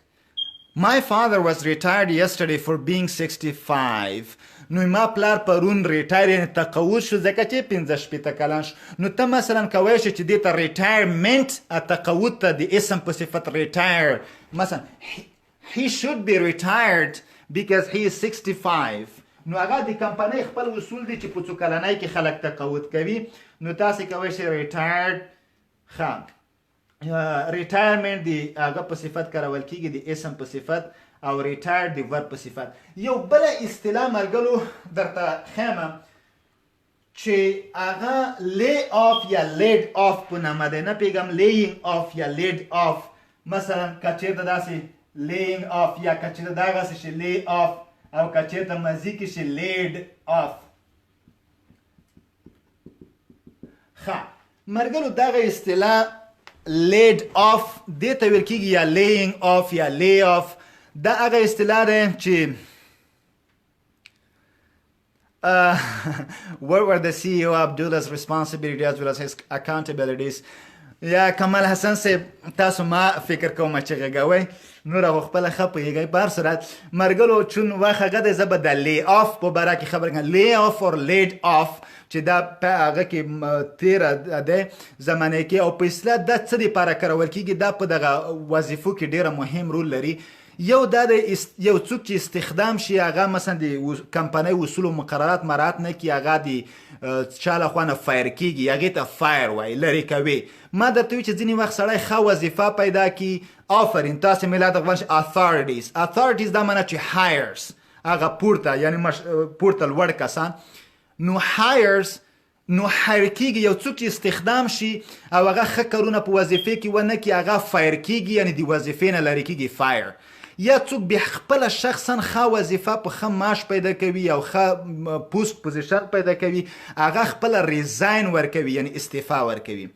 my father was retired yesterday for being 65 نو ما پلار پرون ریټایر یعنی تقاعد شو ځکه چې 15 کلن شو نو ته مثلا کولی شې چې دې ته ریټایرمنټ تقاعد ته د اسم په صفت ریټایر مثلا he should be retired because he is 65 نو هغه د کمپنۍ خپل اصول دي چې په څو کلنۍ کې خلک تقاعد کوي نو تاسو کولی شئ ریټایرډ ښه ریټایرمنټ د هغه په صفت کارول کېږي د اسم په صفت او ریټایر د ورب په صفت یو بله اصطلاح مرګلو درته ښیم چې هغه لی آف یا لیډ آف په نامه دی نه پوهېږم لیینګ آف یا لیډ آف مثلا که چېرته داسې لیینګ آف یا که چېرته دغسې شي لی آف او که چېرته مزي کې شي لیډ آف ښه مرګلو دغه اصطلاح لیډ آف دې ته ویل کېږي یا لیینګ آف یا لی آف دا هغه اصطلاح دی چې what were the CEO Abdullah's responsibilities as well as his accountabilities یا کمال حسن صاحب تاسو ما فکر کوم چې غږوئ نور هغه خپله ښه پوهېږئ په هر صورت مرګلو چون وخت هغه دی زه به د لی آف په باره کې خبرې کوم لی آف اور لیډ آف چې دا په هغه کې تیره دی زمانې کې او په اصطلاح دا څه دپاره کارول کېږي دا په دغه وظیفو کې ډېره مهم رول لري یو دا د یو څوک چې استخدام شي هغه مثلا د کمپنۍ اصول و مقررات مراعات نه کړي هغه د چا لخوا نه فایر کېږي هغې ته فایر وایي لرې کوي ما درته وایي چې ځینې وخت سړی ښه وظیفه پیدا کړي آفرین تاسې مې لا د غوښتل authorities دا معنی چې hires هغه پورته یعنی پورته لوړ کسان نو هایر کیږي یو څوک چې استخدام شي او هغه ښه کارونه په وظیفې کې ونه کړي هغه فایر کیږي یعنی د وظیفې نه لرې کیږي فایر یا څوک بیا خپله شخصا ښه وظیفه په ښه معاش پیدا کوي او ښه پوست پوزیشن پیدا کوي هغه خپله ریزاین ورکوي یعنی استعفا ورکوي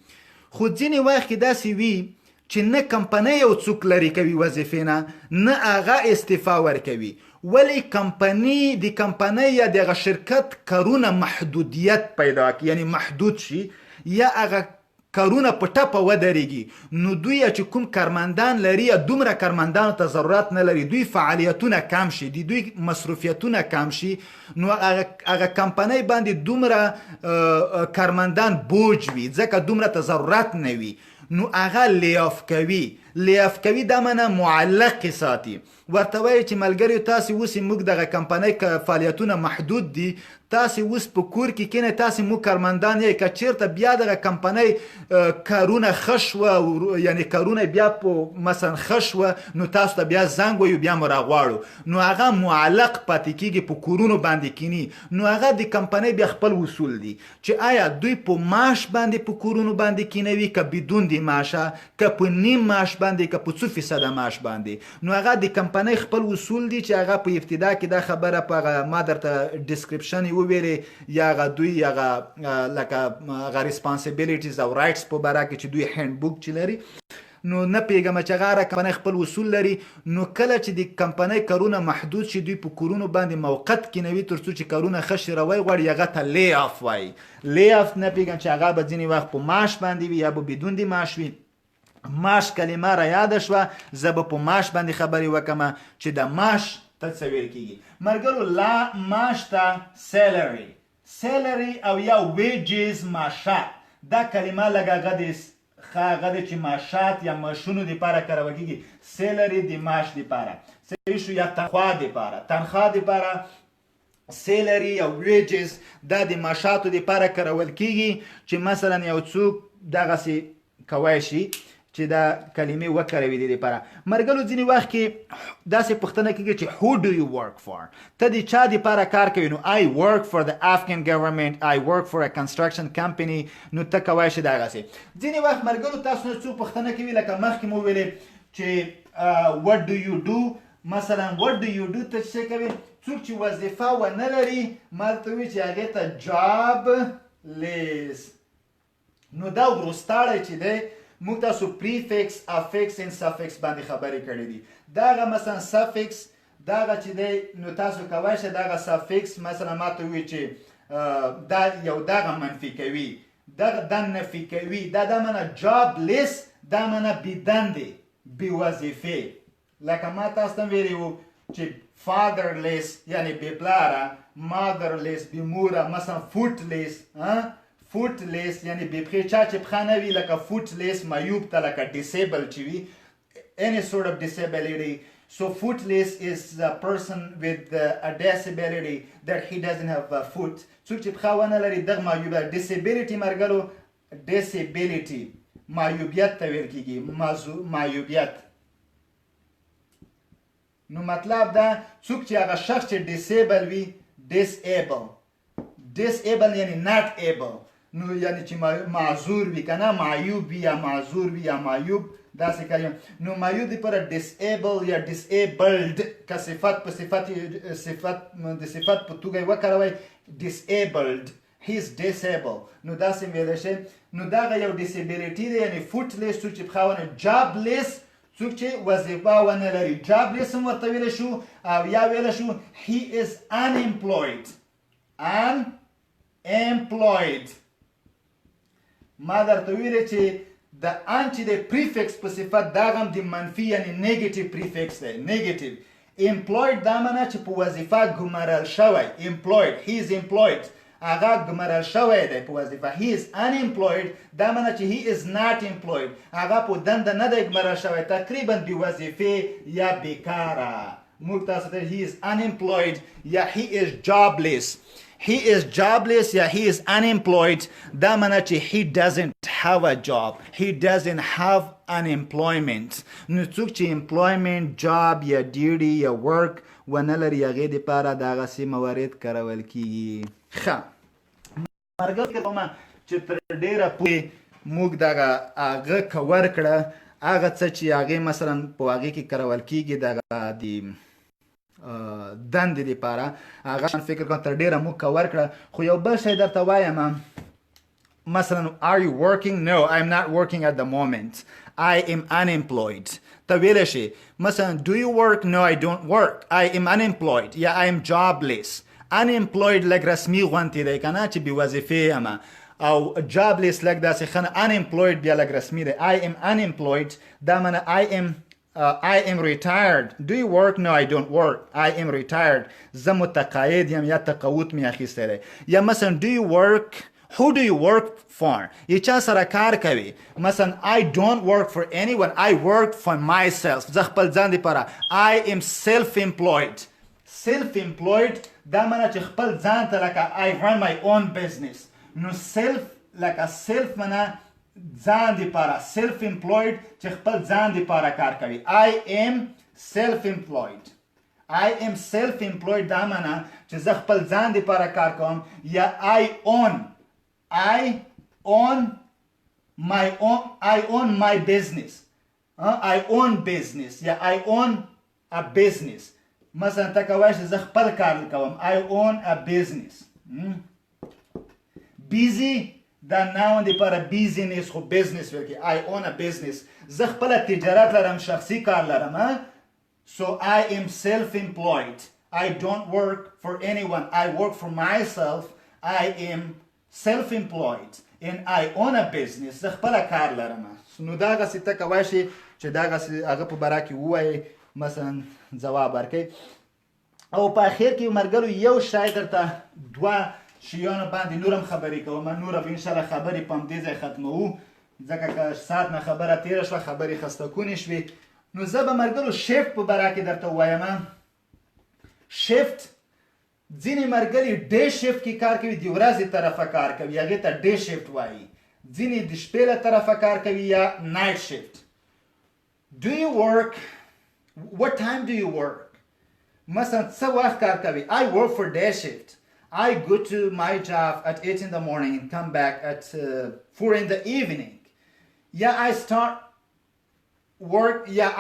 خو ځینې وخت کې داسې وي چې نه کمپنۍ یو څوک لرې کوي وظیفې نه هغه استعفا ورکوي ولی د کمپنۍ یا دغه شرکت کارونه محدودیت پیدا کړي یعنی محدود شي یا هغه کارونه په ټپه ودرېږي نو دوی چې کوم کارمندان لري دومره کارمندانو ته ضرورت نه لري دوی فعالیتونه کم شي دوی مصروفیتونه کم شي نو هغه کمپنۍ باندې دومره کارمندان بوج وي ځکه دومره ته ضرورت نه وي نو هغه لیاف کوي دا معنی معلق ساتي ورته وایي چې ملګریو تاسې اوس موږ دغه کمپنۍ فعالیتونه محدود دي تاسې اوس په کور کې کینئ تاسې موږ کارمندان یې که چېرته بیا دغه کمپنۍ کارونه ښه شوه یعنی کارونه بیا په مثلا ښه شوه نو تاسو ته بیا زنګ ویو بیا مو راغواړو نو هغه معلق پاتې کېږي په کورونو باندې کینی نو هغه د کمپنۍ بیا خپل اصول دي چې آیا دوی په معاش باندې په کورونو باندې کینوي که بدون د معاشه که په نیم معاش باندې که په 2% معاش باندې نو هغه د کمپنۍ خپل اصول دي چې هغه په ابتدا کې دا خبره په ما درته ډسکرپشن وویلې یا هغه دوی هغه لکه هغه ریسپانسیبیلیټیز او رایټس په باره کې چې دوی هینډ بوک چې لري نو نه پیږم چې هغه کمپنۍ خپل اصول لري نو کله چې د کمپنۍ کارونه محدود شي دوی په کورونو باندې موقت کینوي تر څو چې کارونه ښه شي روی غواړي هغه ته لی آف وایي لی آف نه پیږم چې هغه به ځینې وخت په معاش باندې وي یا به بدون د معاش وي معاش کلمه را یاده شوه زه به په معاش باندې خبرې وکړم چې د معاش ته څه ویل کېږي ملګرو لا معاش ته سیلري او یا ویجز معاشات دا کلمه لږ هغه دی چې معاشات یا معاشونو دپاره کارول کېږي سیلري د معاش دپاره صحیح شو یا تنخوا دپاره سیلري یا ویجز دا د معاشاتو دپاره کارول کېږي چې مثلا یو څوک دغسې کوی شي چې دا کلمې وکاروي د لپاره مرګلو ځینې وخت کې داسې پوښتنه کېږي چې who do you work for ته د چا دپاره کار کوي نو I work for the Afghan government I work for a construction company نو ته کوی شي دغسې ځینې وخت مرګلو تاسو نه څوک پوښتنه کوي لکه مخکې مو ویلې چې what do you do مثلا what do you do ته څه کوي څوک چې وظیفه ونه لري ما ته وایي چې هغې ته jobless نو دا وروستاړی چې دی موږ تاسو پریفکس افکس ان سفکس باندې خبرې کړې دي دغه مثلا سفکس دغه چې دی نو تاسو کولی شئ دغه سفکس مثلا ما ته ووایي چې دا یو دغه منفي کوي دا نفي کوي دا معنی جابلیس دا معنی بېدندې بېوظیفې لکه ما تاسو ته ویلي وو چې فادرلیس یعنی بېپلاره مادرلیس بېموره مثلا فوټلیس فوټلیس یعنی بې پښې چا چې پښه نه وي لکه فوټلیس معیوب ته لکه ډیسیبل چې وي any sort of disability so footless is a person with a disability that he doesn't have a foot څوک چې پښه ونه لري دغه معیوب disability مرګلو disability معیوبیت ته ویل کېږي معیوبیت نو مطلب دا څوک چې هغه شخص چې disable وي disable یعنی not able نو یعنی چې معذور وي که نه معیوب وي یا معذور وي یا معیوب داسې کلیم نو معیوب دپاره disable یا disabled که صفت په صفت د صفت په توګه یې وکاروئ disabled he is disabled نو داسې ویلی شئ نو دغه یو disability دی یعنی فوټلیس څوک چې پښه ونه jobless څوک چې وظیفه ونه لري jobless هم ورته ویلی شو او یا ویلی شو he is unemployed ما درته ویلې چې د ان چې د پریفکس په صفت دا هم د منفي یعنی نیګیټیو پریفکس دی نیګیټیو امپلوید دا معنی چې په وظیفه ګمارل شوی امپلوید he is employed هغه ګمارل شوی دی په وظیفه he is unemployed دا معنی چې he is not employed هغه په دنده نه دی ګمارل شوی تقریبا بې وظیفې یا بیکاره موږ تاسو ته he is unemployed یا he is jobless. He is jobless یا he is unemployed دا معنی چې he doesn't have a job. He doesn't have unemployment. نو څوک چې employment job یا duty یا work ونه لري هغې دپاره دغسې موارد کارول کیږي. ښه مرګل کې کومه چې تر ډېره پورې موږ دغه هغه کور کړه هغه څه چې هغې مثلا په هغې کې کارول کیږي دغه د دندې دپاره هغه فکر کوم تر ډېره موږ کور کړه. خو یو بل شی درته وایم مثلا are you working? No, I'm not working at the moment. I am unemployed. ته ویلی شي مثلا do you work? No, I don't work. I am unemployed. یا I am jobless. unemployed لږ رسمي غوندې دی که نه چې بې وظیفې یم او jobless لږ داسې ښه نه unemployed بیا لږ رسمي دی. I am unemployed دا معنی I am retired. Do you work? No, I don't work. I am retired. زه متقاعد یم یا تقاعد مې اخیستی دی. یا مثلا do you work? Who do you work for? یې چا سره کار کوي مثلا I don't work for anyone. I work for myself. زه خپل ځان دپاره I am self-employed. self-employed دا معنی چې خپل ځان ته لکه I run my own business. نو self لکه self معنی ځان دپاره self-employed چې خپل ځان دپاره کار کوي. I am self-employed. I am self-employed دا معنی چې زه خپل ځان دپاره کار کوم. یا I own my business. I own business یا I own a business. مثلا ته کولی شې زه خپل کار کوم. I own a business. busy دا ناون دپاره business خو business ویل کې I own a business. زه خپله تجارت لرم شخصي کار لرم. So I am self-employed. I don't work for anyone. I work for myself. I am self-employed and I own a business. زه خپله کار لرم. نو دغسې ته کولی شي چې دغسې هغه په باره کې ووایې مثلا ځواب ورکړئ. او په اخر کې ملګرو یو شی درته دوه شیانو باندې نورم خبرې کوم. نوره به انشاءالله خبرې په همدې ځای ختموو ځکه که ساعت نه خبره تېره شوه خبرې خستهکونې شوې. نو زه به ملګرو شفت په باره کې درته ووایم. شفت ځینې ملګري ډے شفت کې کار کوي د ورځې طرفه کار کوي هغې ته ډے شفت وایي. ځینې د شپې له طرفه کار کوي یا نایټ شفت. Do you work? What time do you work? مثلا څه وخت کار کوي. I work for day shift. I go to my job at 8 in the morning and come back at 4 in the evening. Yeah,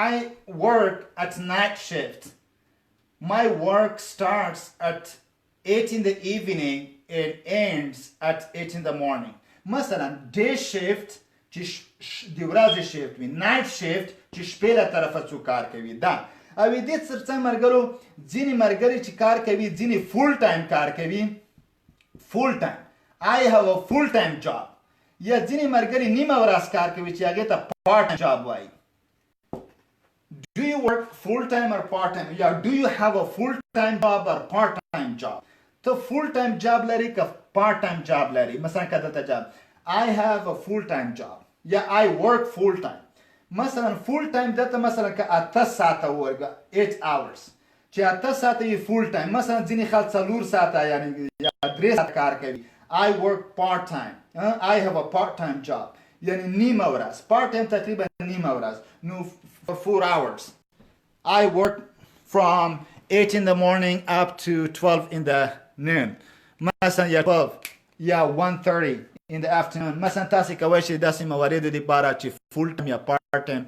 I work at night shift. My work starts at 8 in the evening and ends at 8 in the morning. مثلا day shift چې د ورځې شیفت وي. night shift چې شپې له طرفه څوک کار کوي دا. او دې ترڅنګ ملګرو ځینې ملګري چې کار کوي ځینې فول ټایم کار کوي. فول ټایم I have a full time job. یا ځینې ملګري نیمه ورځ کار کوي چې هغې ته part time job وایي. Do you work full time or part time? یا do you have a full time job or part time job? ته full time job لري که part time job لري. مثلا که دلته job I have a full time job یا I work full time. مثلا full time دلته مثلا که 8 ساعته ورګه 8 hours چې 8 ساعته یې full time. مثلا ځینې خلک 4 ساعته یعنی یا 3 ساعته کار کوي. I work part time. I have a part time job یعنی نیمه ورځ. part time تقریبا نیمه ورځ. نو for 4 hours. I work from 8 in the morning up to 12 in the noon. مثلا یا 12 یا 1:30 in the afternoon. مثلا تاسې کولی شئ داسې مواردو دپاره چې full time یا part time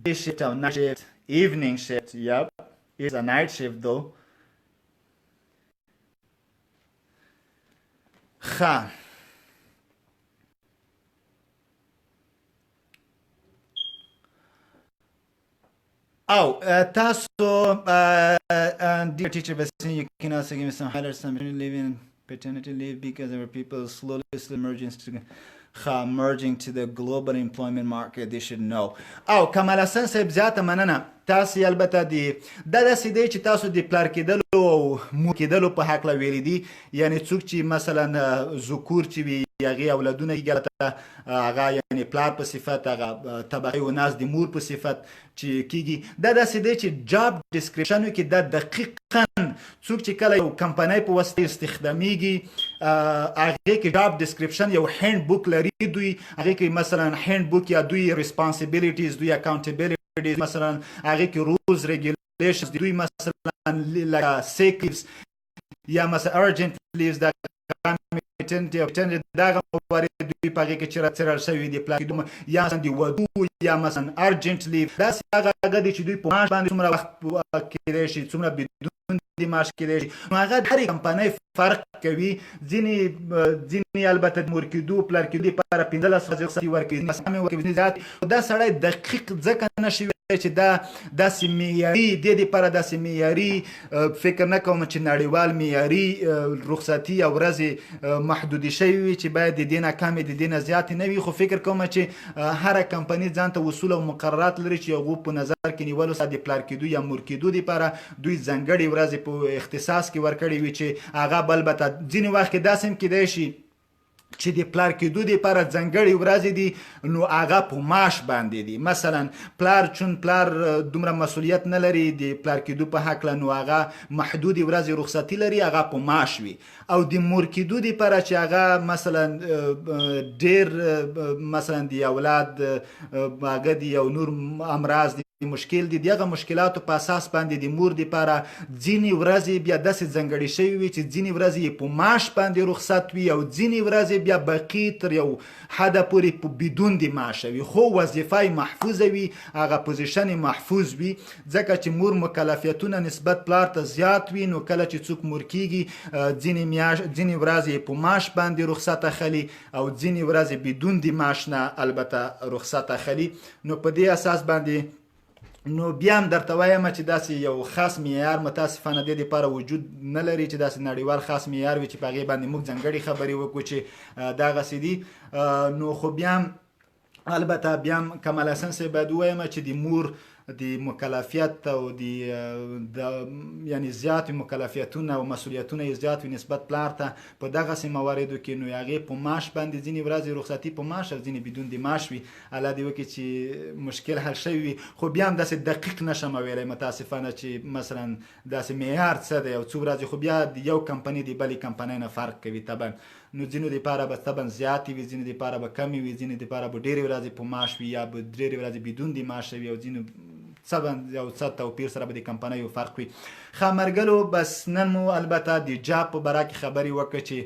day shift or night shift. Evening shift, yep, is a night shift though. تاسو dear teacher, but you can also give me some highlights. Some living paternity leave because our people slowly merging to the global employment market. They should know. کمال حسن صاحب زیاته مننه. تاسو البته دا داسې دی چې تاسو د پلار کېدلو او مور کېدلو په هکله ویلي دي. یعنې څوک چې مثلا ذکور چې وي هغې اولادونه کېږي البته هغه یعنې پلار په صفت، هغه طبقه وناس د مور په صفت چې کېږي. دا داسې دی چې جاب ډسکریپشن کې دا دقیقا څوک چې کله یو کمپنۍ په واسطه استخدامیږي هغې کې جاب ډسکریپشن یو هینډ بوک لري. دوی هغې کې مثلا هینډ بوک یا دوی ریسپانسیبلیټیز، دوی اکاونټیبلیټیز، مثلا هغې کې رولز ریګولیشنز، دوی مثلا لکه سیک لیوز یا مثلا ارجنټ لیوز، دا دغه موارد دوی په هغې کې چې څیړل شوي دي پلان کېدو یا مثلا د ودو یا مثلا ارجنټ لیو، داسې هغه دی چې دوی په معاش باندې څومره وخت کېدی شي، څومره بدون د معاش کېدی شي. نو هغه د هرې کمپنۍ فرق کوي. ځینې البته د مور کېدو پلار کېدو لپاره 15 ورځې رخصتي ورکوي، ځینې ورکوي زیات. دا سړی دقیق ځکه نشي چې دا داسې معیاري دې دپاره داسې معیاري فکر نه کوم چې نړیوال معیاري رخصتي او ورځې محدودې شوي وي چې باید د دې نه کمې د دې نه زیاتې نه وي. خو فکر کوم چې هره کمپنۍ ځان ته اصول او مقررات لري چې هغو په نظر کې نیولو سره د پلار کېدو یا مور کېدو دپاره دوی ځانګړې ورځې په اختصاص کې ورکړې وي چې هغه به البته ځینې وخت کې داسې هم کېدی شي چې د پلار کېدو دپاره ځانګړې ورځې دي نو هغه په معاش باندې دي. مثلا پلار دومره مسؤلیت نه لري د پلار کېدو په هکله، نو هغه محدودې ورځې رخصتي لري، هغه په معاش وي. او د مور کېدو دپاره چې هغه مثلا ډېر مثلا د اولاد هغه د یو نور امراض دي مشکل دي، دغه مشکلاتو په اساس باندې د مور دپاره ځینې ورځې بیا داسې ځانګړې شوي وي چې ځینې ورځې یې په معاش باندې رخصت وي او ځینې ورځې بیا باقي تر یو حده پورې په بدون د معاشه وي، خو وظیفه یې محفوظه وي، هغه پوزیشن یې محفوظ وي. ځکه چې مور مکلفیتونه نسبت پلار ته زیات وي، نو کله چې څوک مور کېږي ځینې ورځې په معاش باندې رخصت اخلي او ځینې ورځې بدون د معاش نه البته رخصت اخلي. نو په دې اساس باندې نو بیا هم درته وایم چې داسې یو خاص معیار متاسفانه دې دپاره وجود نه لري چې داسې نړیوال خاص معیار وي چې په هغې باندې موږ ځانګړې خبرې وکړو چې دغسې دي. نو خو بیا هم البته بیا هم کمال حسن صاحب باید ووایم چې د مور د مکلفیت او د یعنې زیات مکلفیتونه او مسؤلیتونه یې زیات وي نسبت پلار ته په دغسې مواردو کې، نو هغې په معاش باندې ځینې ورځې رخصتي په معاش او ځینې بدون د معاش وي. الله دې وکړي چې مشکل حل شوی وي. خو بیا هم داسې دقیق نشم ویلی متاسفانه چې مثلا داسې معیار څه دی او څو ورځې، خو بیا د یو کمپنۍ د بلې کمپنۍ نه فرق کوي طبعا. نو ځینو دپاره به طبعا زیاتې وي، ځینو دپاره به کمې وي، ځینو دپاره به ډېرې ورځې په معاش وي یا به ډېرې ورځې بدون د معاش وي او ځینو یو څه توپیر سره به د کمپنیو فرق وي. ښه ملګرو، بس نن مو البته د جاب په باره کې خبرې وکړه چې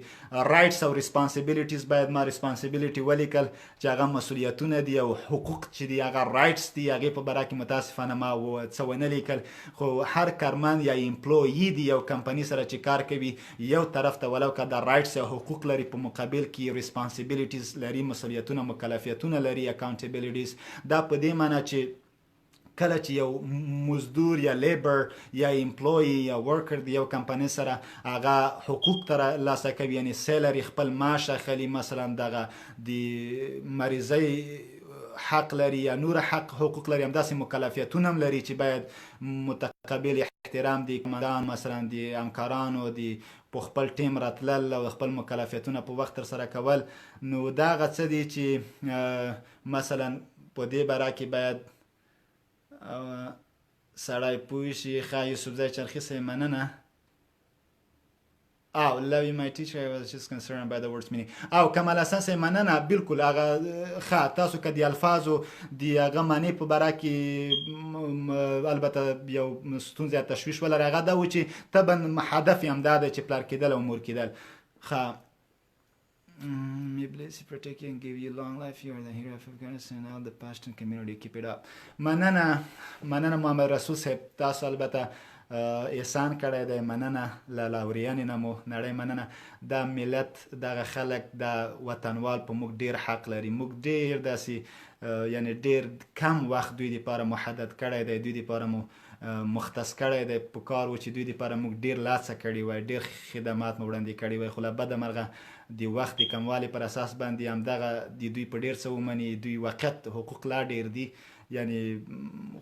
رایټس او ریسپانسیبلیټیز باید ما ریسپانسیبلیټي ولیکل چې هغه مسؤلیتونه دي او حقوق چې دي هغه رایټس دي، هغې په باره کې متاسفانه ما څه ونه لیکل. خو هر کارمند یا امپلویي دی یو کمپنۍ سره چې کار کوي یو طرف ته ولو که دا رایټس یا حقوق لري په مقابل کې ریسپانسیبلیټیز لري، مسؤلیتونه مکلفیتونه لري، اکاونټیبلیټیز. دا په دې معنی چې کله چې یو مزدور یا لیبر یا امپلوی یا ورکر د یو کمپنۍ سره هغه حقوق ترلاسه کوي، یعنې سیلري خپل معاش اخلي، مثلا دغه د مریضۍ حق لري یا نور حقوق لري، همداسې مکلفیتونه هم لري چې باید متقابل احترام د کمندان مثلا د همکارانو د په خپل ټیم راتلل او خپل مکلفیتونه په وخت ترسره کول. نو دغه څه دي چې مثلا په دې باره کې باید سړی پوه شي. ښه یوسفزی چرخي صاحب مننه. او love you my teacher I was just concerned about the words meaning. او کمال حسن صاحب مننه. بالکل هغه ښه تاسو که د الفاظو د هغه معنی په باره کې البته یو ستونزه یا تشویش ولرئ، هغه دا و چې طبعا هدف یې همدا دی چې پلار کېدل او مور کېدل. ښه may bless you, protect you and give you long life. You are the hero of Afghanistan and all the Pashto community. Keep it up. مننه محمد رسول صاحب، تاسو البته احسان کړی دی. مننه له لاوریانې نه مو نړۍ مننه. دا ملت دغه خلک دا وطنوال په موږ ډېر حق لري. موږ ډېر داسې یعنې ډېر کم وخت دوی دپاره محدد کړی دی، دوی دپاره مو مختص کړی دی. په کار و چې دوی دپاره موږ ډېر لاڅه کړې وای، ډېر خدمات مو وړاندې کړي وای، خو له بده مرغه د وخت د کموالي پر اساس باندې همدغه د دوی په ډېر څه ومني. دوی وقت حقوق لا ډېر دي، یعنې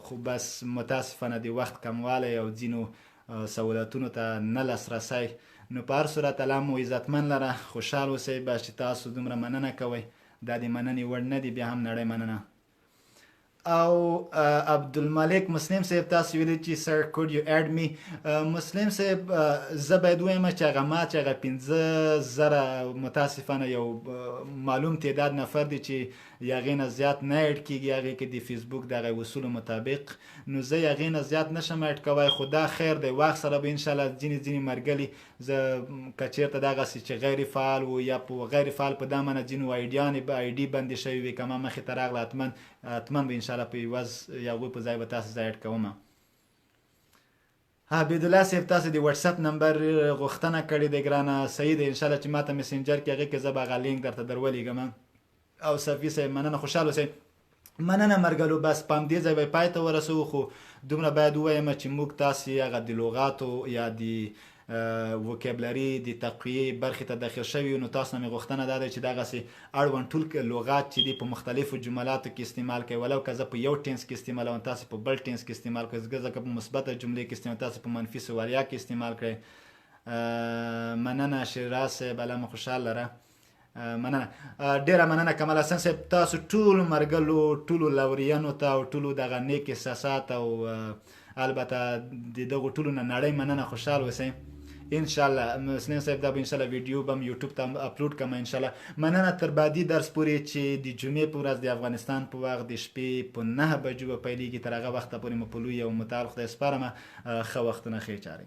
خو بس متاسفانه د وخت کموالی او ځینو سہولتونو ته نه لاسرسی. نو په هر صورت الله مو عزتمن لره، خوشحال اوسئ. بس چې تاسو دومره مننه کوئ دا د مننې وړ نه دي، بیا هم نړۍ مننه. او عبدالملک مسلم صاحب تاسو ویلي چې سر کوډ یو اډ می. مسلم صاحب زه باید ووایم چې هغه ما چې هغه 50,000 متاسفانه یو معلوم تعداد نفر دی چې هغې نه زیات نه اډ کېږي هغې کې د فیسبوک د هغې اصولو مطابق، نو زه هغې نه زیات نشم اډ کوی. خو دا خیر دی، وخت سره به انشاءالله ځینې ملګري زه که چېرته دغسې چې غیر فعال و یا په غیر فعال په دا معنه ځینو آی ډي بندې شوي وي که ما مخې ته راغله حتما به انشاءالله په عوض یا هغوی په ځای به تاسو زه اډ کوم. عبیدالله صاحب تاسو د واتساپ نمبر غوښتنه کړې دی ګرانه، صحیح دی. انشاءالله چې ماته مسنجر کې هغې کې زه به هغه لینک درته درولېږم. او صفي صاحب مننه، خوشحال اوسئ. مننه مرګلو. بس په همدې ځای به پای ته ورسوو، خو دومره باید ووایم چې موږ تاسې هغه د لغاتو یا د وکیبلري د تقویې برخې ته داخل شوي یو، نو تاسو نه مې غوښتنه دا ده چې دغسې اړوند ټول لغات چې دي په مختلفو جملاتو کې استعمال کوئ، ولو که زه په یو ټینس کې استعمالوم تاسې په بل ټینس کې استعمال کړئ، ځکه په مثبته جملې کې استعمال تاسې په منفي سوالیا کې استعمال کړئ. مننه شیراز صاحب، الله مو خوشحال لره. مننه، ډیره مننه کمال حسن صاحب. تاسو ټولو مرګلو، ټولو لوريانو ته او ټولو دغه نیک احساسات او البته د دغو ټولو نه نړۍ مننه، خوشحال اوسئ. انشاءالله مسلم صاحب دا به انشاءالله ویډیو به م یوټیوب ته اپلوډ کړم انشاءالله. مننه تر بعدي درس پورې چې د جمعې په ورځ د افغانستان په وخت د شپې په 9 بجو به پیلېږي، تر هغه وخته پورې مو په لوی او متعال خدای سپارم. ښه وختونه، ښې چارې.